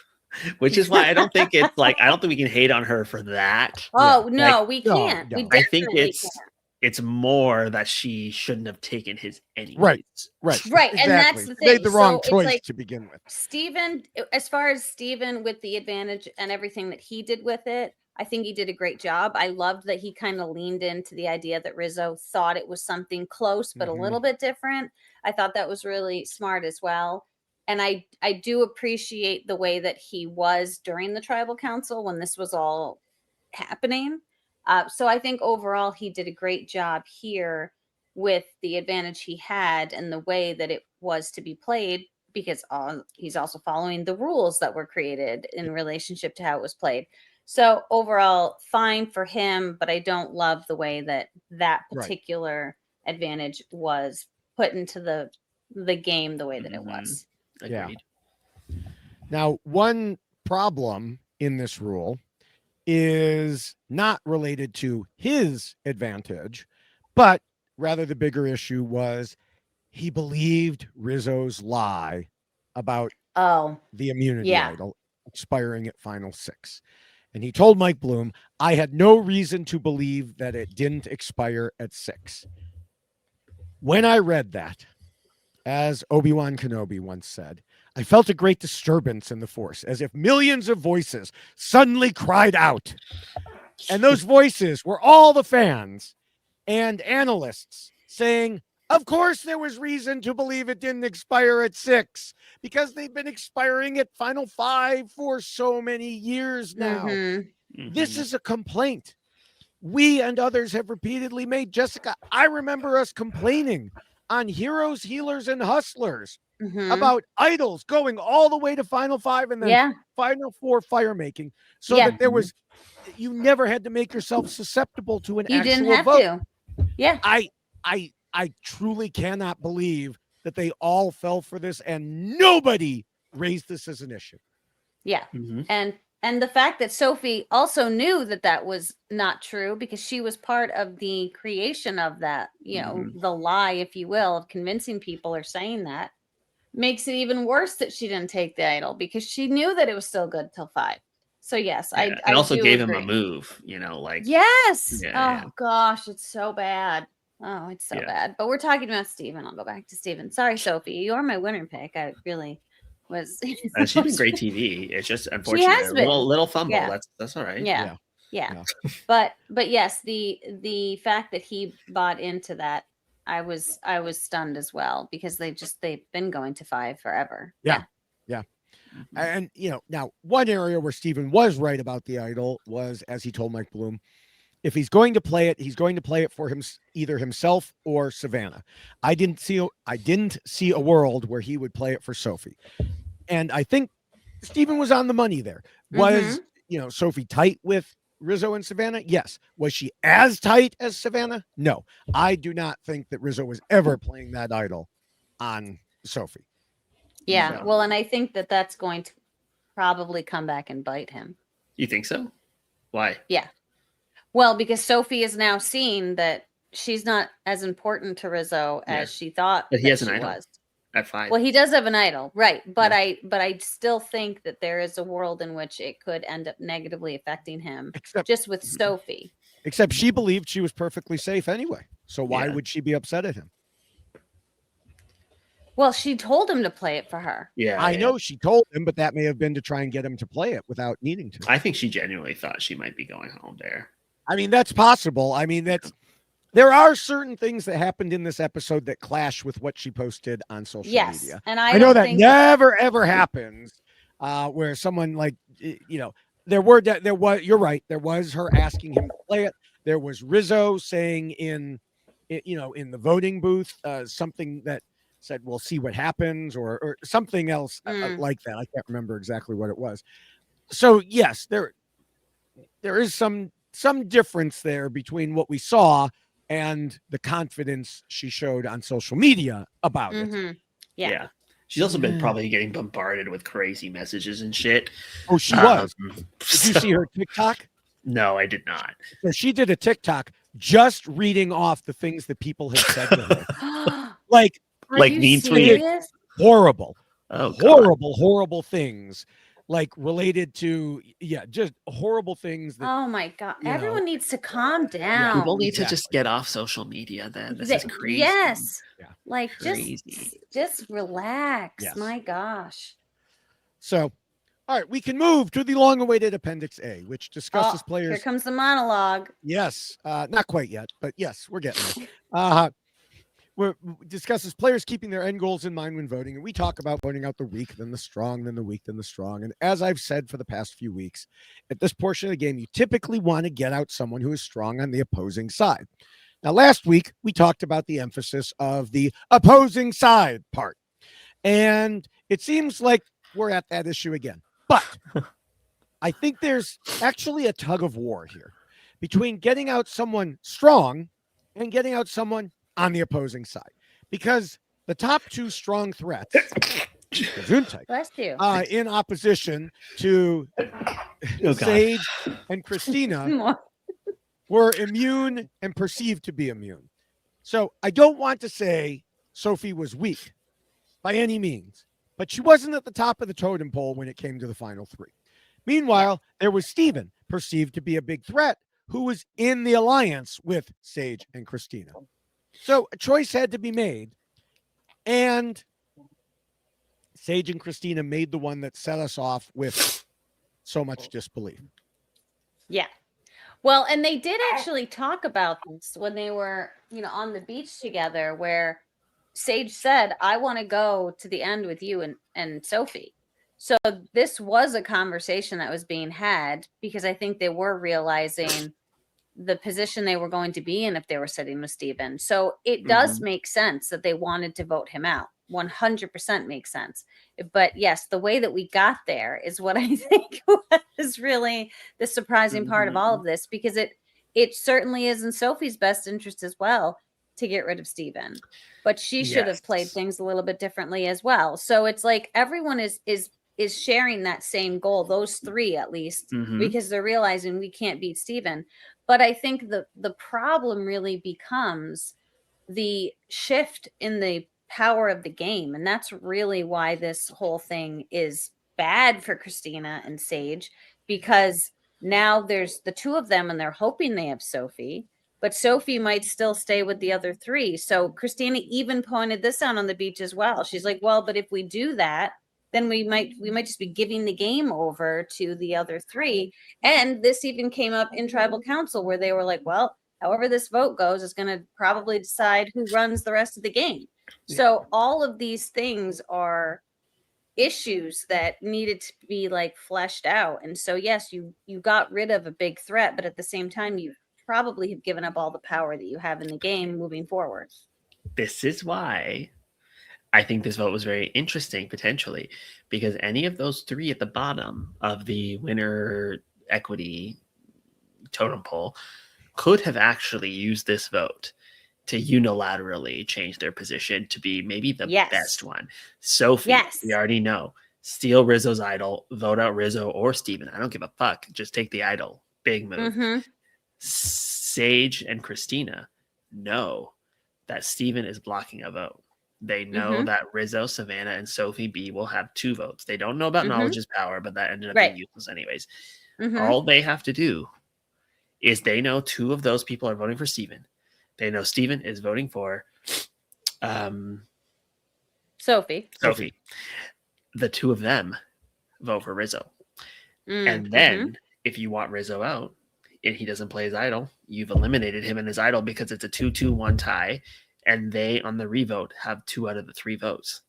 Which is why I don't think it's like, I don't think we can hate on her for that. Oh, no, we can't. No. We I think definitely it's more that she shouldn't have taken his anyways. Right. Exactly. And that's the thing. Made the wrong so choice it's like, to begin with. Steven, as far as Steven with the advantage and everything that he did with it, I think he did a great job. I loved that he kind of leaned into the idea that Rizzo thought it was something close, but a little bit different. I thought that was really smart as well. And I do appreciate the way that he was during the tribal council when this was all happening. So I think overall he did a great job here with the advantage he had and the way that it was to be played, because he's also following the rules that were created in relationship to how it was played. So overall, fine for him, but I don't love the way that particular advantage was put into the game the way that it was. Agreed. Yeah. Now, one problem in this rule is not related to his advantage, but rather the bigger issue was he believed Rizzo's lie about the immunity idol expiring at final 6. And he told Mike Bloom, I had no reason to believe that it didn't expire at 6. When I read that, as Obi-Wan Kenobi once said, I felt a great disturbance in the Force, as if millions of voices suddenly cried out. And those voices were all the fans and analysts saying, of course there was reason to believe it didn't expire at 6, because they've been expiring at Final 5 for so many years now. This is a complaint we and others have repeatedly made. Jessica, I remember us complaining on Heroes, Healers, and Hustlers about idols going all the way to Final 5 and then Final 4 fire making, so that there was, you never had to make yourself susceptible to an actual vote. I truly cannot believe that they all fell for this and nobody raised this as an issue. And the fact that Sophie also knew that that was not true, because she was part of the creation of that, you know, the lie, if you will, of convincing people or saying that, makes it even worse that she didn't take the idol, because she knew that it was still good till 5. So yes, I also do gave agree. him a move, you know, like gosh, it's so bad. Oh, it's so bad. But we're talking about Steven. I'll go back to Steven. Sorry, Sophie, you're my winner pick. I really was. She's been great TV. It's just unfortunate. She has been. Little fumble. That's all right. Yeah. But yes, the fact that he bought into that, I was stunned as well, because they've been going to 5 forever. Yeah. And you know, now one area where Steven was right about the idol was, as he told Mike Bloom, if he's going to play it, he's going to play it for him, either himself or Savannah. I didn't see a world where he would play it for Sophie. And I think Steven was on the money there. Was, you know, Sophie tight with Rizzo and Savannah? Yes. Was she as tight as Savannah? No. I do not think that Rizzo was ever playing that idol on Sophie. Yeah. Well, and I think that that's going to probably come back and bite him. You think so? Why? Yeah. Well, because Sophie is now seeing that she's not as important to Rizzo as she thought. But he has an idol at 5. Well, he does have an idol, right? But I still think that there is a world in which it could end up negatively affecting him, just with Sophie. Except she believed she was perfectly safe anyway. So why would she be upset at him? Well, she told him to play it for her. Yeah, I know she told him, but that may have been to try and get him to play it without needing to. I think she genuinely thought she might be going home there. I mean, that's possible. I mean, there are certain things that happened in this episode that clash with what she posted on social media. And I know that never ever happens, where someone, like, you know, there was, you're right. There was her asking him to play it. There was Rizzo saying in the voting booth, something that said, "We'll see what happens," or something else like that. I can't remember exactly what it was. So yes, there is some difference there between what we saw and the confidence she showed on social media about it. Yeah. She's also been probably getting bombarded with crazy messages and shit. Oh, she was. Did you see her TikTok? No, I did not. So she did a TikTok just reading off the things that people had said to her. like mean tweets. Horrible. Oh, horrible things. Like related to just horrible things that, oh my God. Everyone needs to calm down. People need to just get off social media then. This is crazy. Yes. Yeah. Like Crazy. just relax. Yes. My gosh. So all right, we can move to the long-awaited Appendix A, which discusses players. Here comes the monologue. Yes, not quite yet, but yes, we're getting there. Discusses players keeping their end goals in mind when voting, and we talk about voting out the weak, then the strong, then the weak, then the strong. And as I've said for the past few weeks, at this portion of the game, you typically want to get out someone who is strong on the opposing side. Now, last week, we talked about the emphasis of the opposing side part, and it seems like we're at that issue again. But I think there's actually a tug of war here between getting out someone strong and getting out someone on the opposing side, because the top two strong threats, Bless you. in opposition to Sage and Christina, were immune and perceived to be immune. So I don't want to say Sophi was weak by any means, but she wasn't at the top of the totem pole when it came to the final three. Meanwhile, there was Steven, perceived to be a big threat, who was in the alliance with Sage and Christina. So a choice had to be made, and Sage and Christina made the one that set us off with so much disbelief. Yeah. Well, and they did actually talk about this when they were, on the beach together, where Sage said, "I want to go to the end with you and Sophi." So this was a conversation that was being had, because I think they were realizing the position they were going to be in if they were sitting with Steven. So it does make sense that they wanted to vote him out. 100% makes sense. But yes, the way that we got there is what I think was really the surprising part of all of this, because it certainly is in Sophie's best interest as well to get rid of Steven. But she should have played things a little bit differently as well. So it's like everyone is sharing that same goal, those three at least, because they're realizing we can't beat Steven. But I think the problem really becomes the shift in the power of the game. And that's really why this whole thing is bad for Christina and Sage, because now there's the two of them and they're hoping they have Sophi, but Sophi might still stay with the other three. So Christina even pointed this out on the beach as well. She's like, well, but if we do that, then we might just be giving the game over to the other three. And this even came up in tribal council, where they were like, well, however this vote goes is going to probably decide who runs the rest of the game. So all of these things are issues that needed to be like fleshed out. And so, yes, you got rid of a big threat, but at the same time, you probably have given up all the power that you have in the game moving forward. This is why I think this vote was very interesting, potentially, because any of those three at the bottom of the winner equity totem pole could have actually used this vote to unilaterally change their position to be maybe the best one. Sophie, we already know, steal Rizzo's idol, vote out Rizzo or Steven. I don't give a fuck. Just take the idol. Big move. Sage and Christina know that Steven is blocking a vote. They know that Rizzo, Savannah, and Sophi B will have 2 votes. They don't know about knowledge is power, but that ended up being useless anyways. All they have to do is they know 2 of those people are voting for Steven. They know Steven is voting for Sophi. The 2 of them vote for Rizzo. And then if you want Rizzo out and he doesn't play his idol, you've eliminated him and his idol, because it's a 2-2-1 tie. And they, on the revote, have 2 out of the 3 votes,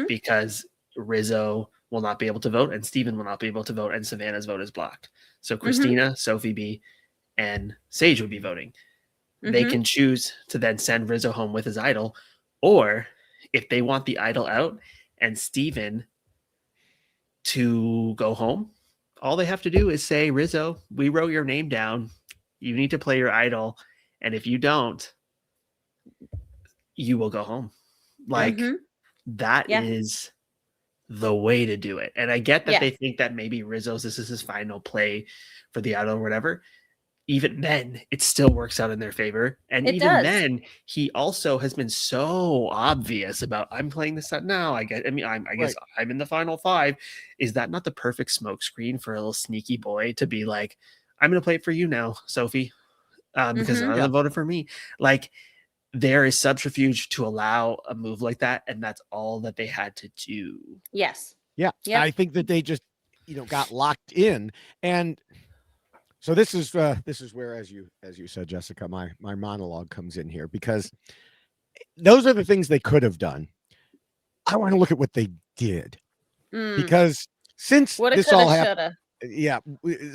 because Rizzo will not be able to vote and Steven will not be able to vote, and Savannah's vote is blocked. So Christina, Sophie B, and Sage would be voting. They can choose to then send Rizzo home with his idol, or if they want the idol out and Steven to go home, all they have to do is say, Rizzo, we wrote your name down. You need to play your idol. And if you don't, you will go home. Like that is the way to do it. And I get that they think that maybe Rizzo's, this is his final play for the idol or whatever. Even then, it still works out in their favor. And even then, he also has been so obvious about, I'm playing this out now. I guess I'm in the final 5. Is that not the perfect smokescreen for a little sneaky boy to be like, I'm going to play it for you now, Sophie, because none of them voted for me. Like, there is subterfuge to allow a move like that, and that's all that they had to do. Yes. Yeah. Yep. I think that they just, got locked in. And so this is where, as you said, Jessica, my monologue comes in here, because those are the things they could have done. I want to look at what they did, because since this all happened,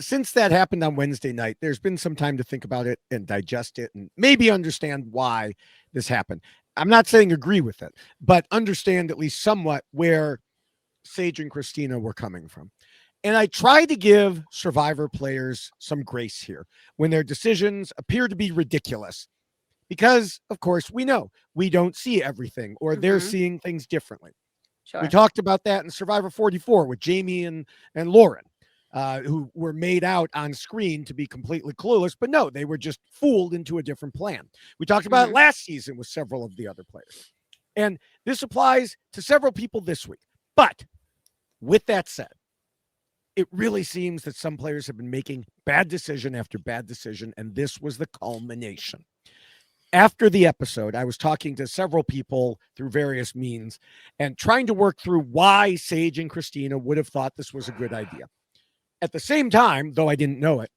since that happened on Wednesday night, there's been some time to think about it and digest it and maybe understand why this happened. I'm not saying agree with it, but understand at least somewhat where Sage and Christina were coming from. And I try to give Survivor players some grace here when their decisions appear to be ridiculous, because, of course, we know we don't see everything, or they're seeing things differently. Sure. We talked about that in Survivor 44 with Jamie and Lauren, who were made out on screen to be completely clueless, but no, they were just fooled into a different plan. We talked about it last season with several of the other players. And this applies to several people this week. But with that said, it really seems that some players have been making bad decision after bad decision, and this was the culmination. After the episode, I was talking to several people through various means and trying to work through why Sage and Christina would have thought this was a good idea. At the same time, though I didn't know it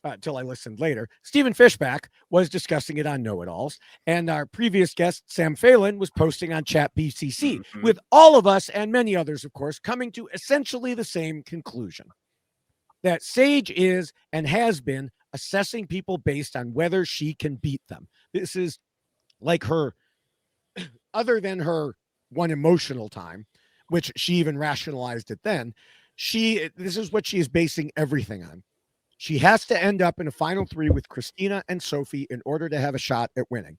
until I listened later, Stephen Fishback was discussing it on Know-It-Alls, and our previous guest, Sam Phelan, was posting on Chat BCC, with all of us and many others, of course, coming to essentially the same conclusion, that Sage is and has been assessing people based on whether she can beat them. This is like her, other than her one emotional time, which she even rationalized it then, this is what she is basing everything on. She has to end up in a final 3 with Christina and Sophie in order to have a shot at winning.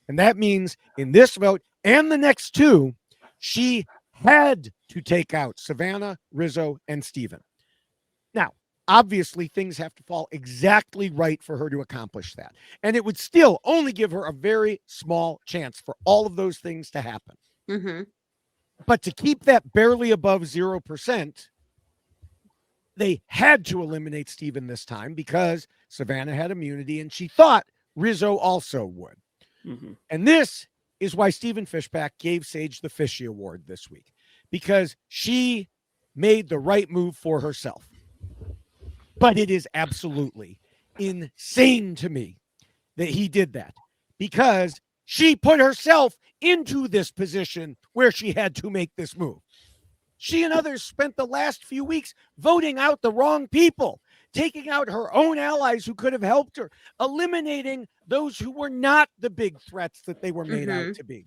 And that means in this vote and the next 2, she had to take out Savannah, Rizzo, and Steven. Now, obviously, things have to fall exactly right for her to accomplish that. And it would still only give her a very small chance for all of those things to happen. But to keep that barely above 0%, they had to eliminate Steven this time because Savannah had immunity, and she thought Rizzo also would. And this is why Stephen Fishback gave Sage the Fishy Award this week, because she made the right move for herself. But it is absolutely insane to me that he did that, because she put herself into this position where she had to make this move. She and others spent the last few weeks voting out the wrong people, taking out her own allies who could have helped her, eliminating those who were not the big threats that they were made out to be.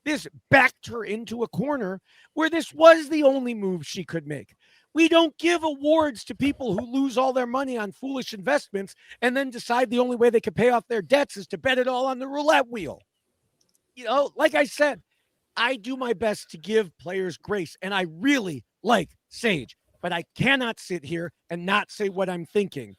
This backed her into a corner where this was the only move she could make. We don't give awards to people who lose all their money on foolish investments and then decide the only way they can pay off their debts is to bet it all on the roulette wheel. Like I said, I do my best to give players grace, and I really like Sage, but I cannot sit here and not say what I'm thinking.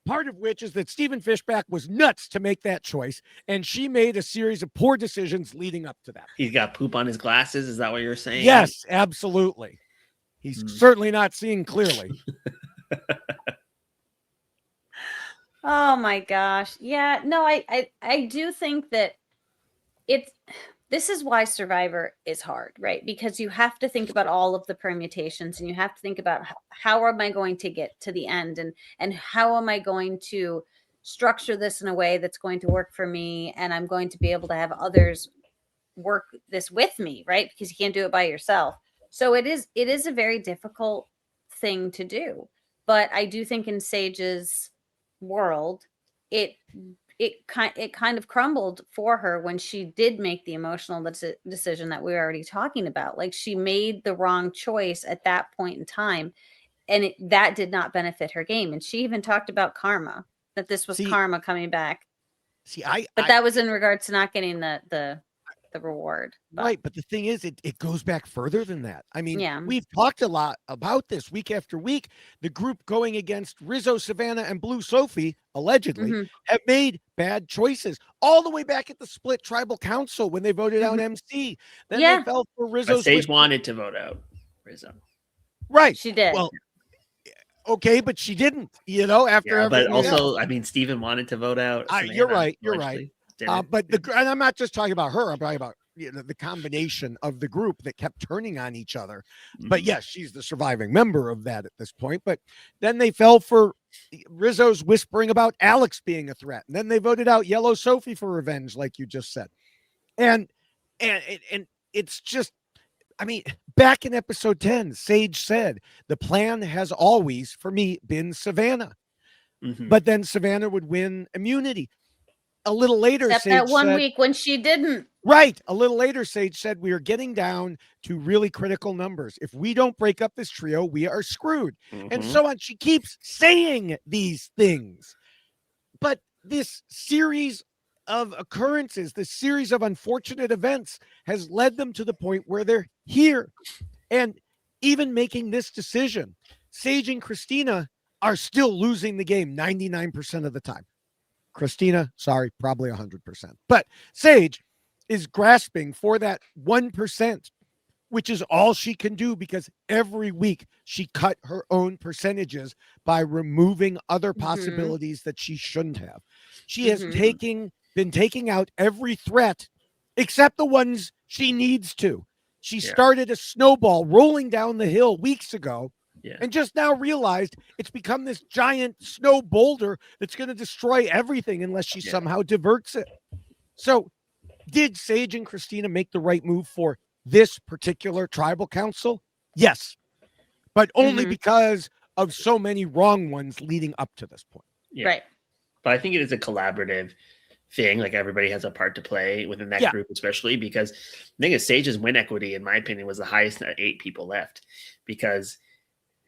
Part of which is that Stephen Fishback was nuts to make that choice, and she made a series of poor decisions leading up to that. He's got poop on his glasses. Is that what you're saying? Yes, absolutely. He's certainly not seeing clearly. Oh my gosh. Yeah, no, I do think that this is why Survivor is hard, right? Because you have to think about all of the permutations, and you have to think about how am I going to get to the end, and how am I going to structure this in a way that's going to work for me, and I'm going to be able to have others work this with me, right? Because you can't do it by yourself. So it is a very difficult thing to do. But I do think in Sage's world, it it kind of crumbled for her when she did make the emotional decision that we were already talking about. Like, she made the wrong choice at that point in time, and that did not benefit her game. And she even talked about karma, that this was karma coming back. But that was in regards to not getting the reward. Right, but the thing is, it goes back further than that. I mean, Yeah. we've talked a lot about this week after week. The group going against Rizzo, Savannah, and Blue Sophi, allegedly, have made bad choices all the way back at the split tribal council when they voted out MC. Then they fell for Rizzo's. But Sage wanted to vote out Rizzo. Right. She did. Well, okay, but she didn't, after but also, I mean, Steven wanted to vote out. You're right. You're right. But and I'm not just talking about her. I'm talking about the combination of the group that kept turning on each other. But yes, she's the surviving member of that at this point. But then they fell for Rizzo's whispering about Alex being a threat, and then they voted out Yellow Sophi for revenge, like you just said. And it's just, I mean, back in episode 10, Sage said the plan has always, for me, been Savannah. But then Savannah would win immunity. A little later, except Sage that one said, week when she didn't. Right. A little later, Sage said, we are getting down to really critical numbers. If we don't break up this trio, we are screwed. And so on. She keeps saying these things. But this series of occurrences, this series of unfortunate events has led them to the point where they're here. And even making this decision, Sage and Christina are still losing the game 99% of the time. Christina, sorry, probably 100%. But Sage is grasping for that 1%, which is all she can do, because every week she cut her own percentages by removing other possibilities that she shouldn't have. She has been taking out every threat except the ones she needs to. She started a snowball rolling down the hill weeks ago. And just now realized it's become this giant snow boulder that's going to destroy everything unless she somehow diverts it. So did Sage and Christina make the right move for this particular tribal council? Yes, but only because of so many wrong ones leading up to this point. Right. But I think it is a collaborative thing. Like, everybody has a part to play within that group, especially because the thing is, Sage's win equity, in my opinion, was the highest at 8 people left, because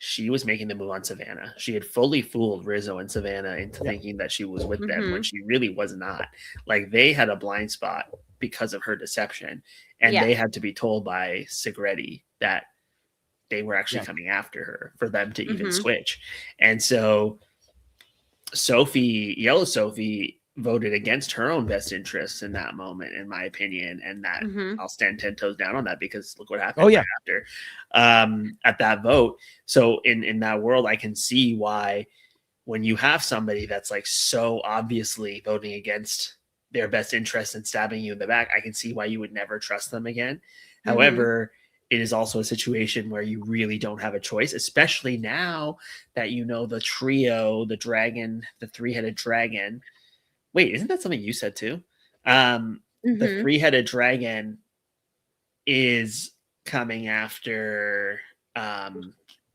she was making the move on Savannah. She had fully fooled Rizzo and Savannah into thinking that she was with them when she really was not. Like, they had a blind spot because of her deception. And they had to be told by Segretti that they were actually coming after her for them to even switch. And so Yellow Sophi voted against her own best interests in that moment, in my opinion. And that I'll stand 10 toes down on that, because look what happened after at that vote. So in that world, I can see why, when you have somebody that's like so obviously voting against their best interests and stabbing you in the back, I can see why you would never trust them again. However, it is also a situation where you really don't have a choice, especially now that the trio, the dragon, the 3-headed dragon. Wait, isn't that something you said too? The 3-headed dragon is coming after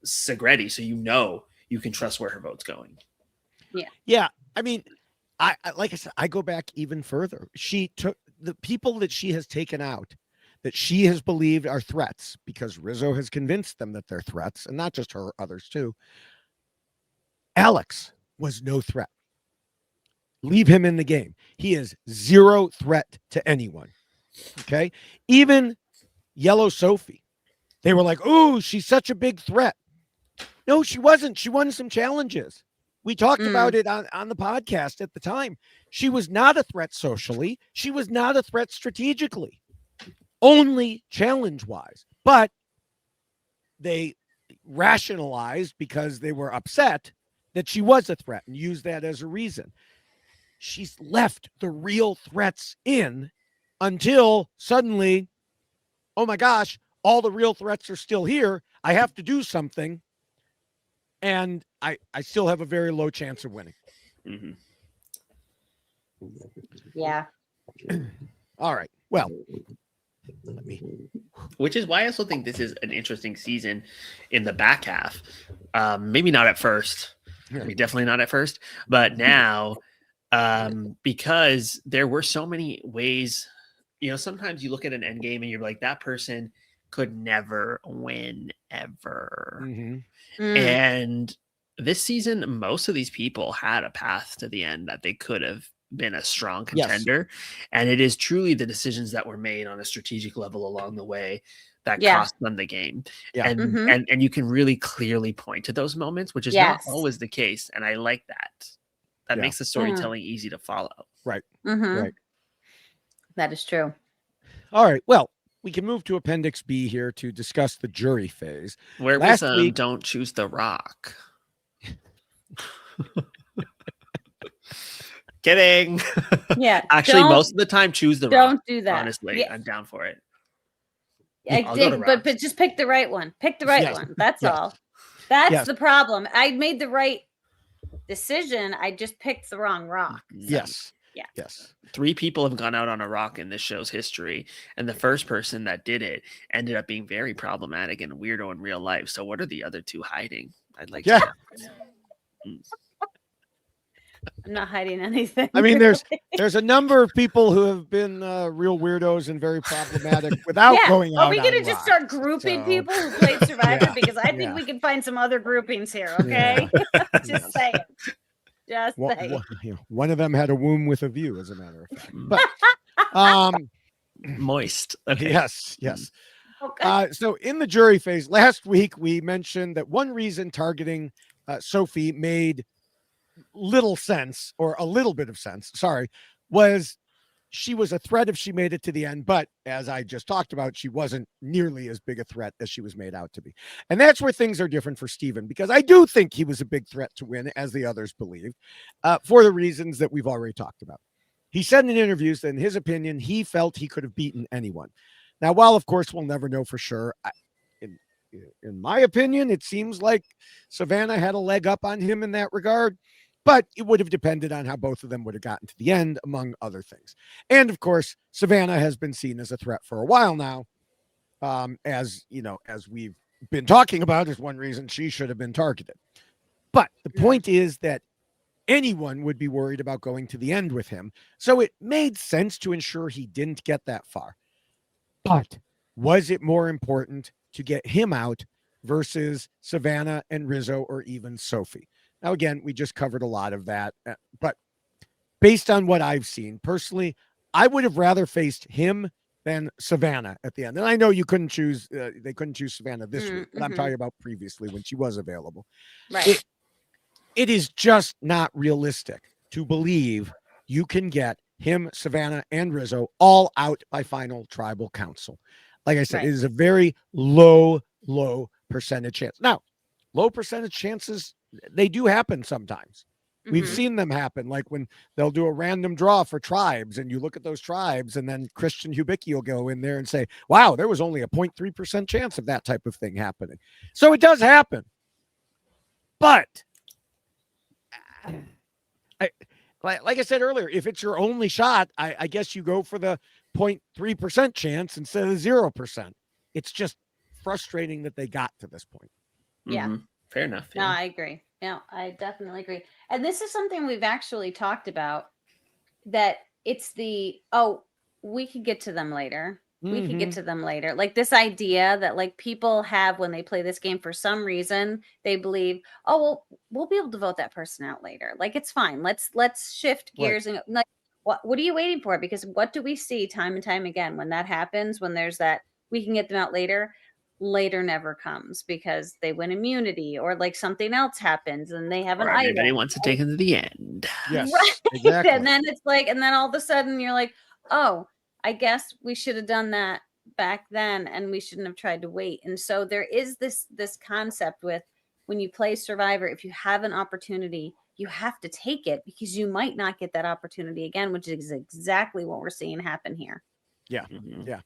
Segretti, so you can trust where her vote's going. Yeah. I mean, I like I said, I go back even further. She took the people that she has taken out, that she has believed are threats, because Rizzo has convinced them that they're threats, and not just her, others too. Alex was no threat. Leave him in the game. He is zero threat to anyone. Okay. Even Yellow Sophi, they were like, "Oh, she's such a big threat." No, she wasn't. She won some challenges. We talked about it on the podcast at the time. She was not a threat socially. She was not a threat strategically, only challenge-wise. But they rationalized, because they were upset, that she was a threat, and used that as a reason. She's left the real threats in until suddenly, oh my gosh, all the real threats are still here. I have to do something. And I still have a very low chance of winning. Yeah. All right. Well, which is why I also think this is an interesting season in the back half. Maybe not at first. I mean, definitely not at first. But now because there were so many ways. Sometimes you look at an end game and you're like, that person could never win ever. And this season, most of these people had a path to the end that they could have been a strong contender. And it is truly the decisions that were made on a strategic level along the way that cost them the game. And you can really clearly point to those moments, which is not always the case. And I like that. That makes the storytelling easy to follow. Right. Right. That is true. All right. Well, we can move to Appendix B here to discuss the jury phase. Where Last was week, Don't Choose the Rock? Kidding. Yeah. Actually, most of the time, choose the Rock. Don't do that. Honestly, I'm down for it. But just pick the right one. Pick the right one. That's all. That's the problem. I made the right decision. I just picked the wrong rock. So. Yes. Yeah. Yes. 3 people have gone out on a rock in this show's history, and the first person that did it ended up being very problematic and a weirdo in real life. So what are the other 2 hiding? I'd like to know. I'm not hiding anything. I mean, there's a number of people who have been real weirdos and very problematic without going out. Are we going to just start grouping people who played Survivor? Because I think we can find some other groupings here. Okay, just saying. Just saying. One of them had a womb with a view, as a matter of fact. But moist. Okay. Yes. Okay. So in the jury phase last week, we mentioned that one reason targeting Sophi made little sense, or a little bit of sense, was she was a threat if she made it to the end. But as I just talked about, she wasn't nearly as big a threat as she was made out to be. And that's where things are different for Steven, because I do think he was a big threat to win, as the others believed, for the reasons that we've already talked about. He said in interviews that in his opinion, he felt he could have beaten anyone. Now, while of course we'll never know for sure, in my opinion, it seems like Savannah had a leg up on him in that regard. But it would have depended on how both of them would have gotten to the end, among other things. And of course, Savannah has been seen as a threat for a while now. As we've been talking about, is one reason she should have been targeted. But the point is that anyone would be worried about going to the end with him. So it made sense to ensure he didn't get that far. But was it more important to get him out versus Savannah and Rizzo, or even Sophi? Now, again, we just covered a lot of that, but based on what I've seen personally, I would have rather faced him than Savannah at the end. And I know you couldn't choose, they couldn't choose Savannah this week, but I'm talking about previously when she was available. Right. It is just not realistic to believe you can get him, Savannah, and Rizzo all out by final tribal council. Like I said, it is a very low percentage chance. Now, low percentage chances, they do happen sometimes. We've seen them happen, like when they'll do a random draw for tribes, and you look at those tribes, and then Christian Hubicki will go in there and say, wow, there was only a 0.3% chance of that type of thing happening. So it does happen. But like I said earlier, if it's your only shot, I guess you go for the 0.3% chance instead of 0%. It's just frustrating that they got to this point. Yeah. Fair enough. No, I agree. Yeah, I definitely agree. And this is something we've actually talked about, that it's we could get to them later. We could get to them later. Like this idea that like people have when they play this game, for some reason, they believe, oh, well, we'll be able to vote that person out later. Like, it's fine. Let's shift gears and like, what are you waiting for? Because what do we see time and time again when that happens, when there's that, we can get them out later never comes because they win immunity or like something else happens and they have an idol. Everybody wants to take them to the end. Yes, right. exactly. And then it's like, and then all of a sudden you're like, oh, I guess we should have done that back then and we shouldn't have tried to wait. And so there is this concept with when you play Survivor, if you have an opportunity, you have to take it because you might not get that opportunity again, which is exactly what we're seeing happen here. Yeah. Yeah.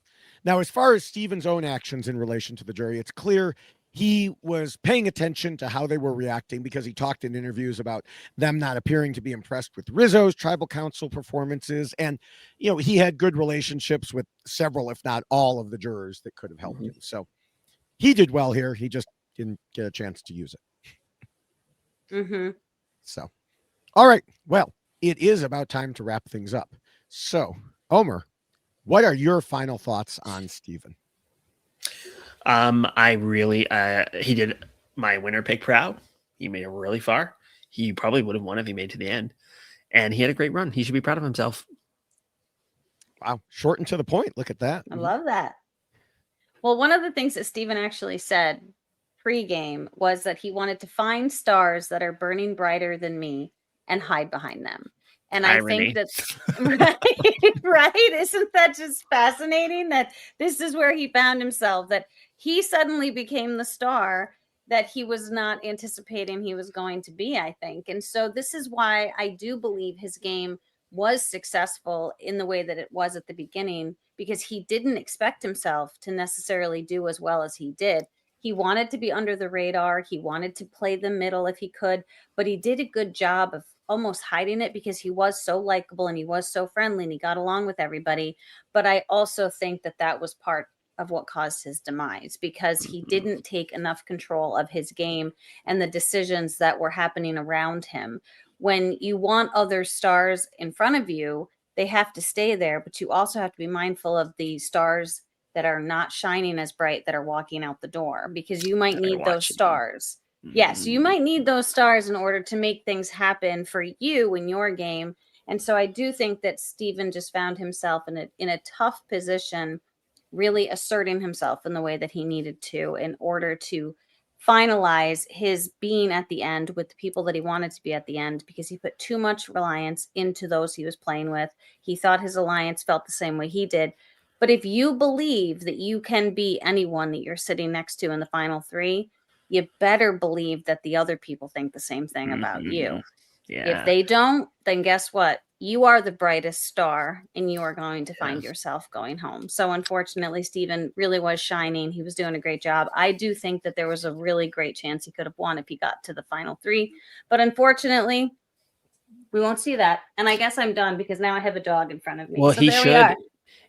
Now, as far as Steven's own actions in relation to the jury, it's clear he was paying attention to how they were reacting because he talked in interviews about them not appearing to be impressed with Rizzo's tribal council performances. And, he had good relationships with several, if not all, of the jurors that could have helped him. So he did well here. He just didn't get a chance to use it. So, all right. Well, it is about time to wrap things up. So, Omer, what are your final thoughts on Steven? I really, he did my winner pick proud. He made it really far. He probably would have won if he made it to the end. And he had a great run. He should be proud of himself. Wow. Short and to the point. Look at that. I love that. Well, one of the things that Steven actually said pre-game was that he wanted to find stars that are burning brighter than me and hide behind them. And Irony. I think that, right? Isn't that just fascinating that this is where he found himself, that he suddenly became the star that he was not anticipating he was going to be, I think. And so this is why I do believe his game was successful in the way that it was at the beginning, because he didn't expect himself to necessarily do as well as he did. He wanted to be under the radar. He wanted to play the middle if he could, but he did a good job of almost hiding it because he was so likable and he was so friendly and he got along with everybody. But I also think that that was part of what caused his demise, because he didn't take enough control of his game and the decisions that were happening around him. When you want other stars in front of you, they have to stay there, but you also have to be mindful of the stars that are not shining as bright that are walking out the door, because you might need those stars. Yes, you might need those stars in order to make things happen for you in your game. And so I do think that Steven just found himself in a tough position, really asserting himself in the way that he needed to in order to finalize his being at the end with the people that he wanted to be at the end, because he put too much reliance into those he was playing with. He thought his alliance felt the same way he did. But if you believe that you can be anyone that you're sitting next to in the final three, you better believe that the other people think the same thing about you. Yeah. If they don't, then guess what? You are the brightest star and you are going to find yourself going home. So unfortunately, Steven really was shining. He was doing a great job. I do think that there was a really great chance he could have won if he got to the final three. But unfortunately, we won't see that. And I guess I'm done because now I have a dog in front of me. Well, so there we are.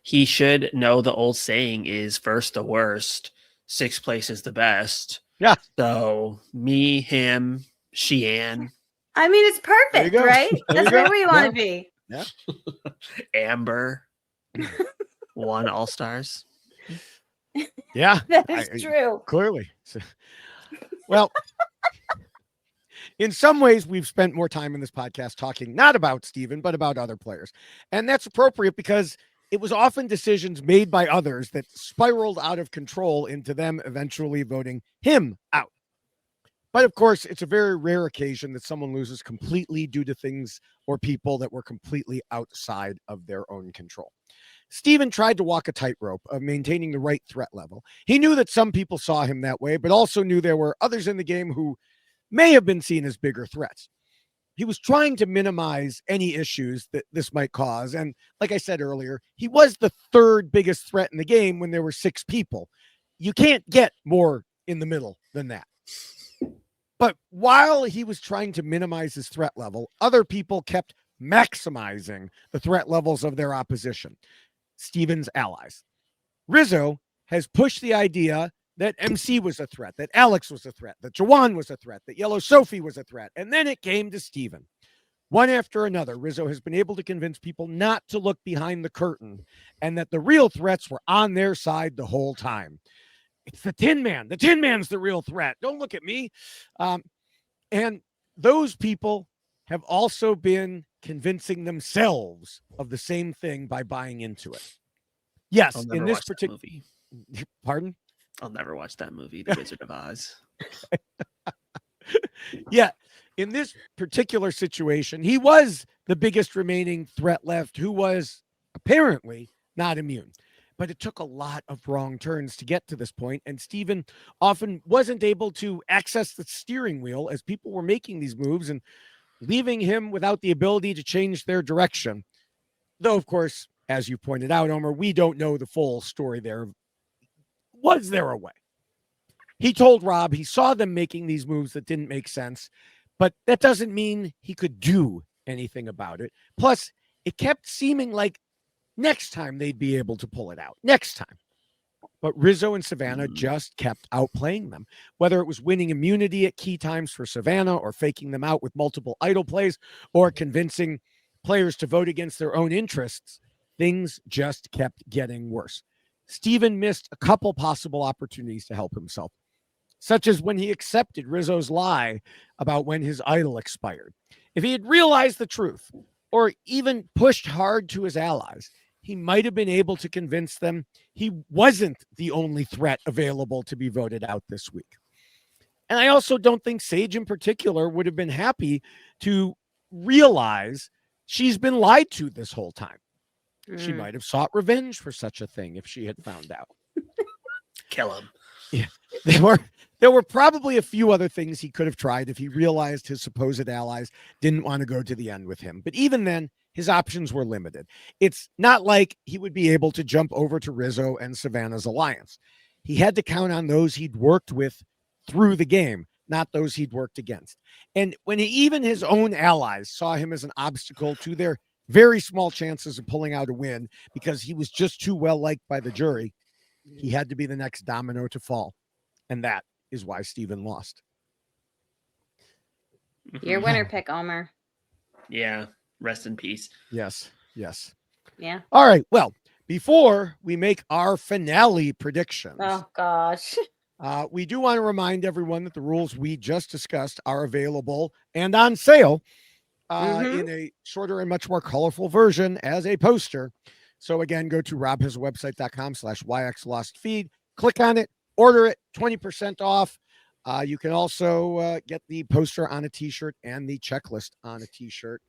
He should know the old saying is first the worst, sixth place is the best. Yeah. So me, him, Sheehan. I mean, it's perfect, right? That's where we want to be. Yeah. Amber won All Stars. Yeah. That is true. Clearly. So, well, in some ways, we've spent more time in this podcast talking not about Steven, but about other players. And that's appropriate because it was often decisions made by others that spiraled out of control into them eventually voting him out. But of course, it's a very rare occasion that someone loses completely due to things or people that were completely outside of their own control. Steven tried to walk a tightrope of maintaining the right threat level. He knew that some people saw him that way, but also knew there were others in the game who may have been seen as bigger threats. He was trying to minimize any issues that this might cause. And like I said earlier, he was the third biggest threat in the game when there were 6 people. You can't get more in the middle than that. But while he was trying to minimize his threat level, other people kept maximizing the threat levels of their opposition, Steven's allies. Rizzo has pushed the idea that MC was a threat, that Alex was a threat, that Jawan was a threat, that Yellow Sophi was a threat. And then it came to Steven. One after another, Rizzo has been able to convince people not to look behind the curtain and that the real threats were on their side the whole time. It's the Tin Man. The Tin Man's the real threat. Don't look at me. And those people have also been convincing themselves of the same thing by buying into it. Yes, in this particular movie. Pardon? I'll never watch that movie, The Wizard of Oz. Yeah, in this particular situation, he was the biggest remaining threat left who was apparently not immune. But it took a lot of wrong turns to get to this point, and Steven often wasn't able to access the steering wheel as people were making these moves and leaving him without the ability to change their direction. Though, of course, as you pointed out, Omer, we don't know the full story there. Was there a way? He told Rob he saw them making these moves that didn't make sense, but that doesn't mean he could do anything about it. Plus, it kept seeming like next time they'd be able to pull it out. Next time. But Rizzo and Savannah just kept outplaying them. Whether it was winning immunity at key times for Savannah or faking them out with multiple idol plays or convincing players to vote against their own interests, things just kept getting worse. Steven missed a couple possible opportunities to help himself, such as when he accepted Rizzo's lie about when his idol expired. If he had realized the truth, or even pushed hard to his allies, he might have been able to convince them he wasn't the only threat available to be voted out this week. And I also don't think Sage in particular would have been happy to realize she's been lied to this whole time. She might have sought revenge for such a thing if she had found out. Kill him. Yeah, there were probably a few other things he could have tried if he realized his supposed allies didn't want to go to the end with him. But even then, his options were limited. It's not like he would be able to jump over to Rizzo and Savannah's alliance. He had to count on those he'd worked with through the game, not those he'd worked against. And when even his own allies saw him as an obstacle to their very small chances of pulling out a win because he was just too well liked by the jury, he had to be the next domino to fall. And that is why Steven lost. Your winner pick, Omar. Yeah. Rest in peace. Yes. Yes. Yeah. All right. Well, before we make our finale predictions, Oh, gosh. we do want to remind everyone that the rules we just discussed are available and on sale in a shorter and much more colorful version as a poster. So again, go to robhasawebsite.com/YXLostFeed, click on it, order it, 20% off. You can also get the poster on a t-shirt and the checklist on a t-shirt.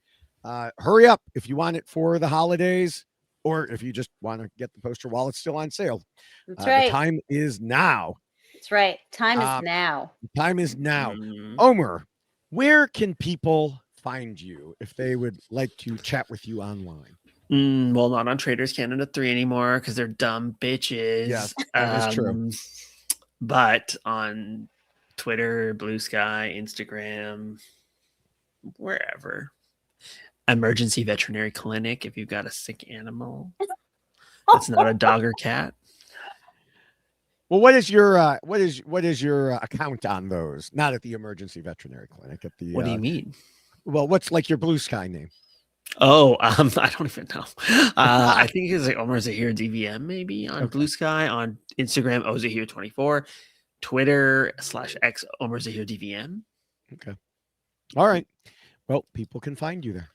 Hurry up if you want it for the holidays, or if you just want to get the poster while it's still on sale. That's right. The time is now. That's right. Time is now. Time is now. Omar, where can people find you if they would like to chat with you online? Well, not on Traders Canada 3 anymore because they're dumb bitches. Yes, that is true. But on Twitter, Blue Sky, Instagram, wherever. Emergency Veterinary Clinic if you've got a sick animal. It's not a dog or cat. Well, what is your account on those? Not at the Emergency Veterinary Clinic. At the What do you mean? Well, what's like your Blue Sky name? Oh, I don't even know. I think it's like Omar Zaheer DVM maybe on Blue Sky, on Instagram Zaheer24, Twitter /X Omar Zaheer DVM. Okay. All right. Well, people can find you there.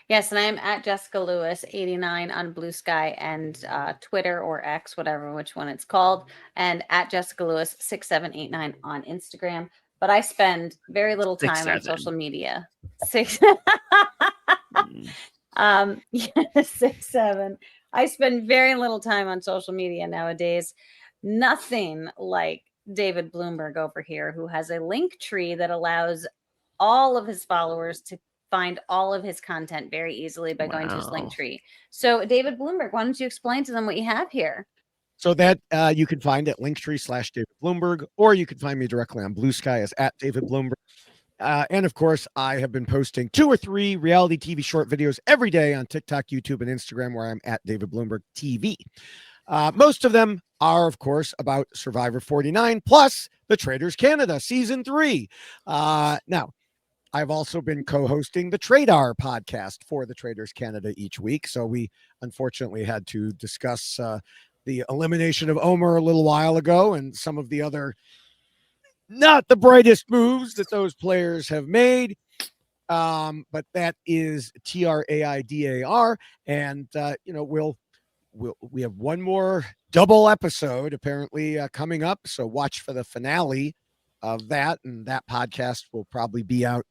Yes, and I am at Jessica Lewis 89 on Blue Sky and Twitter or X, whatever which one it's called, and at Jessica Lewis 6789 on Instagram. But I spend very little time on social media. 67. Yeah, 67. I spend very little time on social media nowadays. Nothing like David Bloomberg over here, who has a link tree that allows all of his followers to find all of his content very easily by going to his link tree. So, David Bloomberg, why don't you explain to them what you have here? So that you can find at linktree/David Bloomberg, or you can find me directly on Blue Sky as at David Bloomberg. And of course, I have been posting 2 or 3 reality TV short videos every day on TikTok, YouTube, and Instagram, where I'm at David Bloomberg TV. Most of them are, of course, about Survivor 49, plus the Traders Canada Season 3. Now, I've also been co-hosting the Tradar podcast for the Traders Canada each week. So we unfortunately had to discuss the elimination of Omar a little while ago and some of the other not the brightest moves that those players have made. But that is TRAIDAR. And, we have one more double episode apparently coming up. So watch for the finale of that. And that podcast will probably be out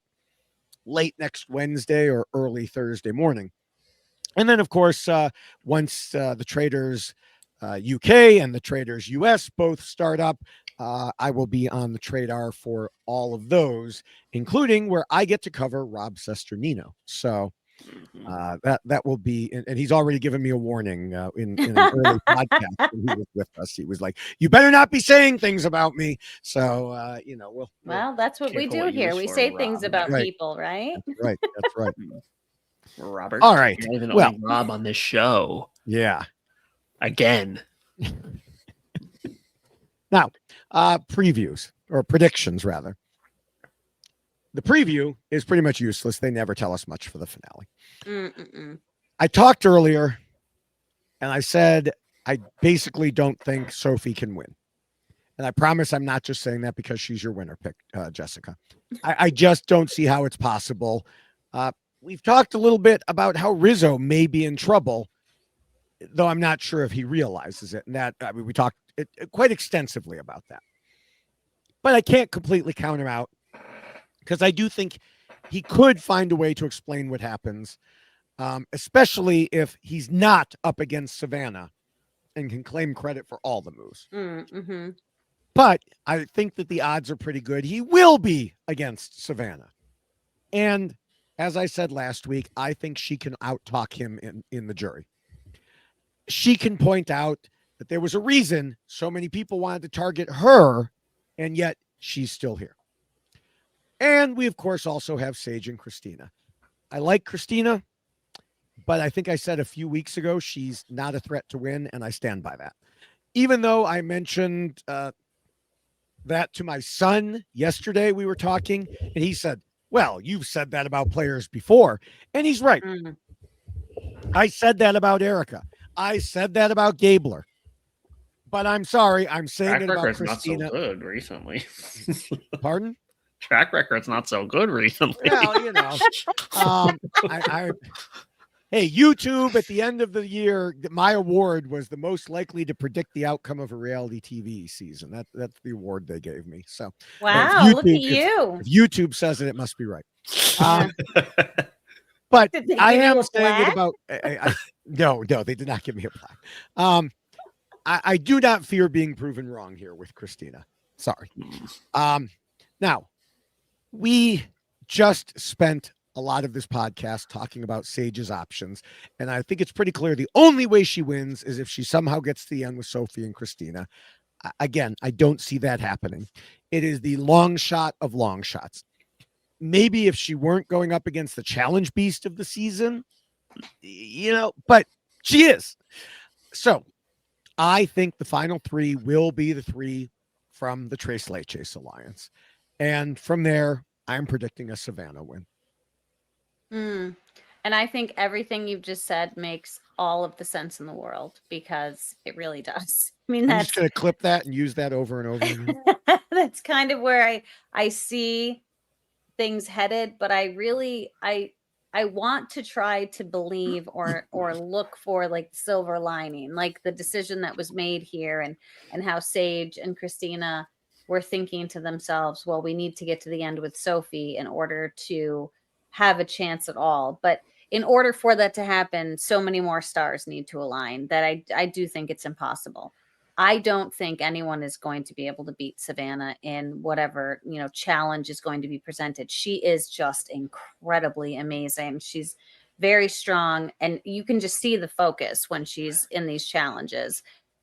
late next Wednesday or early Thursday morning. And then, of course, once the Traders UK and the Traders US both start up, I will be on the Tradar for all of those, including where I get to cover Rob Sesternino. So that will be, and he's already given me a warning in an early podcast when he was with us. He was like, "You better not be saying things about me." So well, that's what we do here. We say things about people, right? That's right. Robert. All right. Not even owning Rob on this show. Yeah. Again. Now, previews or predictions rather. the preview is pretty much useless. They never tell us much for the finale. Mm-mm-mm. I talked earlier and I said, I basically don't think Sophi can win. And I promise I'm not just saying that because she's your winner pick, Jessica. I just don't see how it's possible. We've talked a little bit about how Rizzo may be in trouble, though I'm not sure if he realizes it. And that, I mean, we talked quite extensively about that. But I can't completely count him out because I do think he could find a way to explain what happens, especially if he's not up against Savannah and can claim credit for all the moves. Mm-hmm. But I think that the odds are pretty good. He will be against Savannah. And as I said last week, I think she can out-talk him in the jury. She can point out that there was a reason so many people wanted to target her, and yet she's still here. And we, of course, also have Sage and Christina. I like Christina, but I think I said a few weeks ago she's not a threat to win, and I stand by that. Even though I mentioned that to my son yesterday, we were talking, and he said, well, you've said that about players before. And he's right. Mm. I said that about Erica. I said that about Gabler. But I'm sorry, I'm saying it about Christina. Not so good recently. Pardon? Track record's not so good recently. Well, hey, YouTube at the end of the year, my award was the most likely to predict the outcome of a reality TV season. That's the award they gave me. So wow, look at you. If YouTube says it, it must be right. But I am saying it about no, they did not give me a plaque. I do not fear being proven wrong here with Christina. Sorry. Now, we just spent a lot of this podcast talking about Sage's options, and I think it's pretty clear the only way she wins is if she somehow gets to the end with Sophi and Christina. Again, I don't see that happening. It is the long shot of long shots. Maybe if she weren't going up against the challenge beast of the season, but she is. So I think the final three will be the three from the Tres Leches Alliance. And from there, I'm predicting a Savannah win. And I think everything you've just said makes all of the sense in the world because it really does. I mean, I'm just going to clip that and use that over and over again. That's kind of where I see things headed, but I want to try to believe or look for like silver lining, like the decision that was made here and how Sage and Christina were thinking to themselves, well, we need to get to the end with Sophi in order to have a chance at all. But in order for that to happen, so many more stars need to align that I do think it's impossible. I don't think anyone is going to be able to beat Savannah in whatever, challenge is going to be presented. She is just incredibly amazing. She's very strong, and you can just see the focus when she's in these challenges.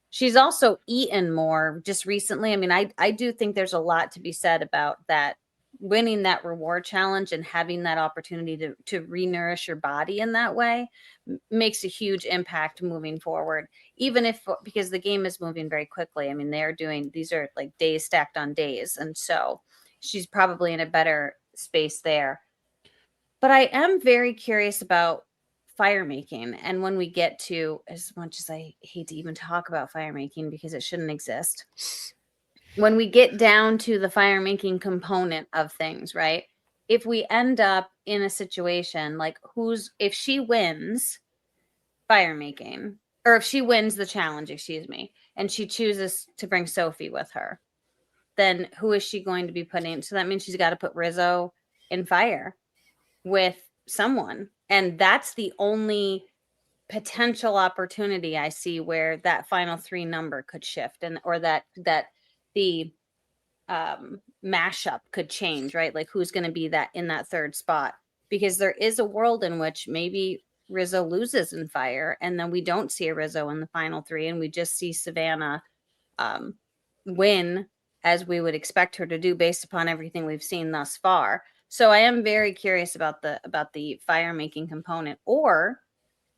She's also eaten more just recently. I mean, I do think there's a lot to be said about that, winning that reward challenge and having that opportunity to re-nourish your body in that way makes a huge impact moving forward, even if, because the game is moving very quickly. I mean, these are like days stacked on days. And so she's probably in a better space there. But I am very curious about fire making. And when we get to, as much as I hate to even talk about fire making because it shouldn't exist, when we get down to the fire making component of things, right? If we end up in a situation like if she wins fire making, or if she wins the challenge, excuse me, and she chooses to bring Sophi with her, then who is she going to be putting? So that means she's got to put Rizzo in fire with someone. And that's the only potential opportunity I see where that final three number could shift, or that the mashup could change, right? Like who's going to be in that third spot, because there is a world in which maybe Rizzo loses in fire and then we don't see a Rizzo in the final three and we just see Savannah win as we would expect her to do based upon everything we've seen thus far. So I am very curious about the fire making component. Or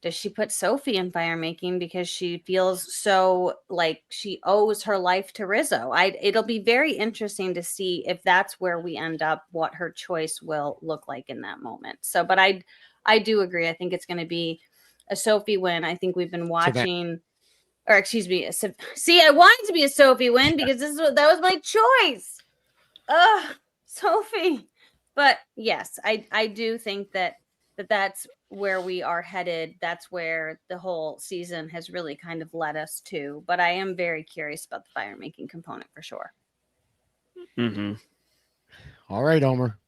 does she put Sophi in fire making because she feels so like she owes her life to Rizzo? It'll be very interesting to see if that's where we end up, what her choice will look like in that moment. So, but I do agree. I think it's going to be a Sophi win. I think we've been watching, or excuse me, see, I wanted to be a Sophi win because that was my choice. Ugh, Sophi. But yes, I do think that's where we are headed. That's where the whole season has really kind of led us to. But I am very curious about the fire making component for sure. Mm-hmm. All right, Omer.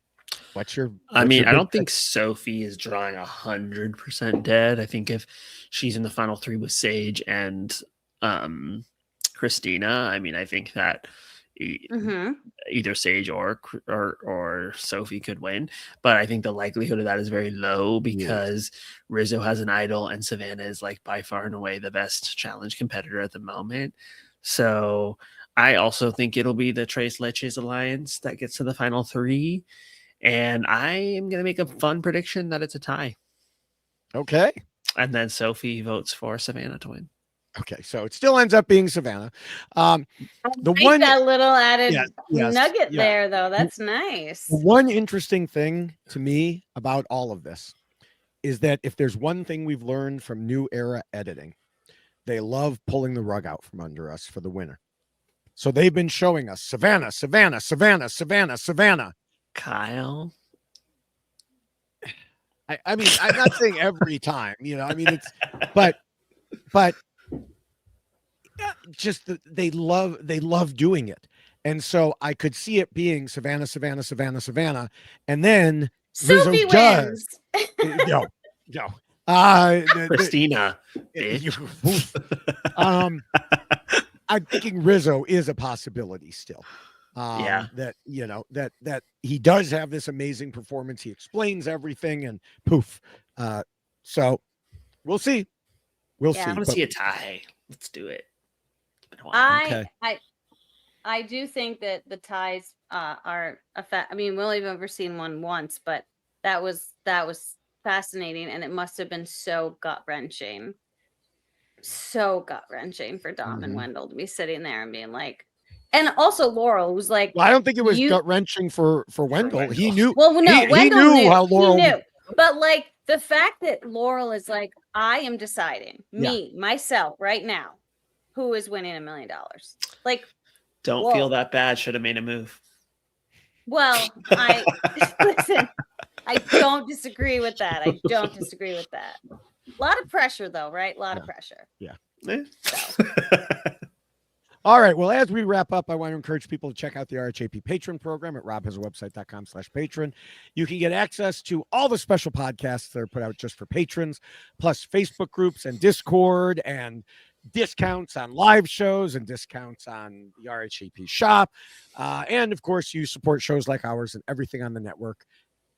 What's your I big don't pick? think Sophi is drawing 100% dead. I think if she's in the final three with Sage and Christina, I mean, I think that either Sage or Sophi could win, but I think the likelihood of that is very low because Rizzo has an idol and Savannah is like by far and away the best challenge competitor at the moment. So I also think it'll be the Tres Leches alliance that gets to the final three. And I am going to make a fun prediction that it's a tie. Okay. And then Sophi votes for Savannah to win. Okay, so it still ends up being Savannah. That little added nugget yeah. there, though. That's nice. One interesting thing to me about all of this is that if there's one thing we've learned from New Era editing, they love pulling the rug out from under us for the winner. So they've been showing us Savannah, Savannah, Savannah, Savannah, Savannah. Kyle. I mean, I'm not saying every time, I mean, it's, but just they love doing it. And so I could see it being Savannah, Savannah, Savannah, Savannah. And then Sophi wins. No. Christina. I'm thinking Rizzo is a possibility still. That he does have this amazing performance. He explains everything and poof. So we'll see. We'll see. I want to see a tie. Let's do it. I do think that the ties are a fact. I mean, we've only ever seen one once, but that was fascinating, and it must have been so gut wrenching for Dom and Wendell to be sitting there and being like, and also Laurel was like, well, I don't think it was gut wrenching for Wendell. He knew. Well, no, Wendell knew how Laurel. He knew. But like the fact that Laurel is like, I am deciding myself right now who is winning $1 million. Like, don't feel that bad. Should have made a move. Well, listen. I don't disagree with that. A lot of pressure, though, right? A lot of pressure. Yeah. So. All right. Well, as we wrap up, I want to encourage people to check out the RHAP patron program at robhasawebsite.com/patron. You can get access to all the special podcasts that are put out just for patrons, plus Facebook groups and Discord and discounts on live shows and discounts on the RHAP shop. And of course, you support shows like ours and everything on the network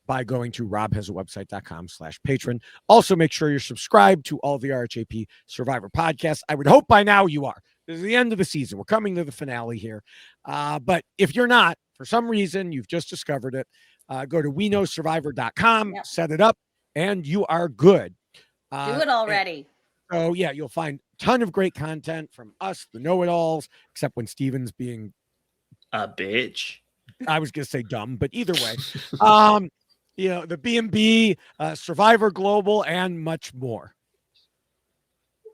by going to robhasawebsite.com/patron. Also, make sure you're subscribed to all the RHAP Survivor podcasts. I would hope by now you are. This is the end of the season. We're coming to the finale here. But if you're not, for some reason, you've just discovered it, go to weknowsurvivor.com, set it up, and you are good. Do it already. So, yeah, you'll find a ton of great content from us, the know-it-alls, except when Steven's being a bitch. I was going to say dumb, but either way. The B&B, Survivor Global, and much more.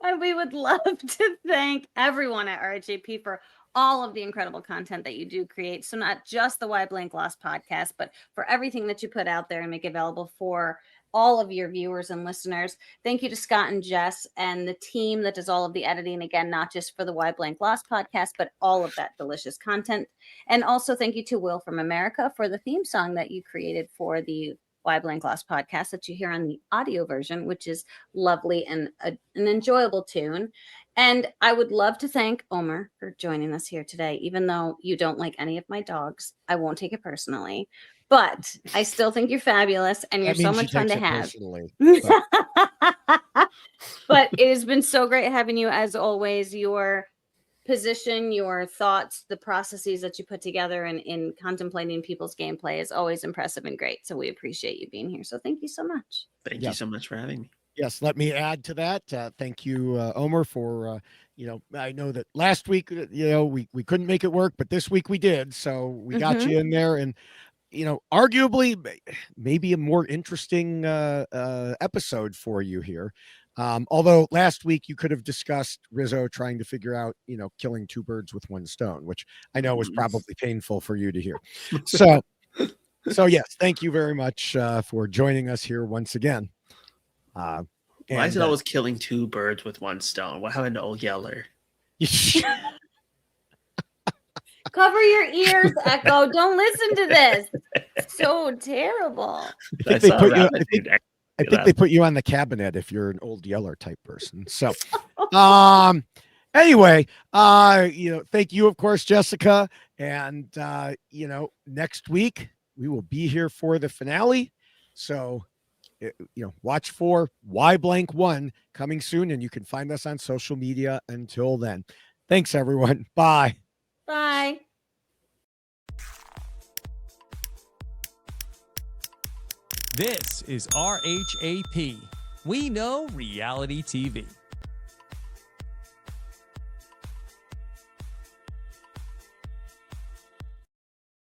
And we would love to thank everyone at RHAP for all of the incredible content that you do create. So not just the Why Blank Lost podcast, but for everything that you put out there and make available for all of your viewers and listeners. Thank you to Scott and Jess and the team that does all of the editing. Again, not just for the Why Blank Lost podcast, but all of that delicious content. And also thank you to Will from America for the theme song that you created for the Why Blank Lost podcast that you hear on the audio version, which is lovely and an enjoyable tune. And I would love to thank Omar for joining us here today. Even though you don't like any of my dogs, I won't take it personally. But I still think you're fabulous and you're so much fun to have. But it has been so great having you as always. Your position, your thoughts, the processes that you put together and in contemplating people's gameplay is always impressive and great. So we appreciate you being here. So thank you so much. Thank you so much for having me. Yes, let me add to that. Thank you, Omar, for I know that last week, we couldn't make it work, but this week we did. So we got you in there, and arguably maybe a more interesting episode for you here. Although last week you could have discussed Rizzo trying to figure out, killing two birds with one stone, which I know was probably painful for you to hear. So yes, thank you very much for joining us here once again. Why is it always killing two birds with one stone? What happened to Old Yeller? Cover your ears, Echo. Don't listen to this. So terrible. I think they put you on the cabinet if you're an Old Yeller type person. So, anyway, thank you, of course, Jessica. And, next week we will be here for the finale. So, watch for Y blank one coming soon, and you can find us on social media until then. Thanks, everyone. Bye. Bye. This is RHAP. We know reality TV.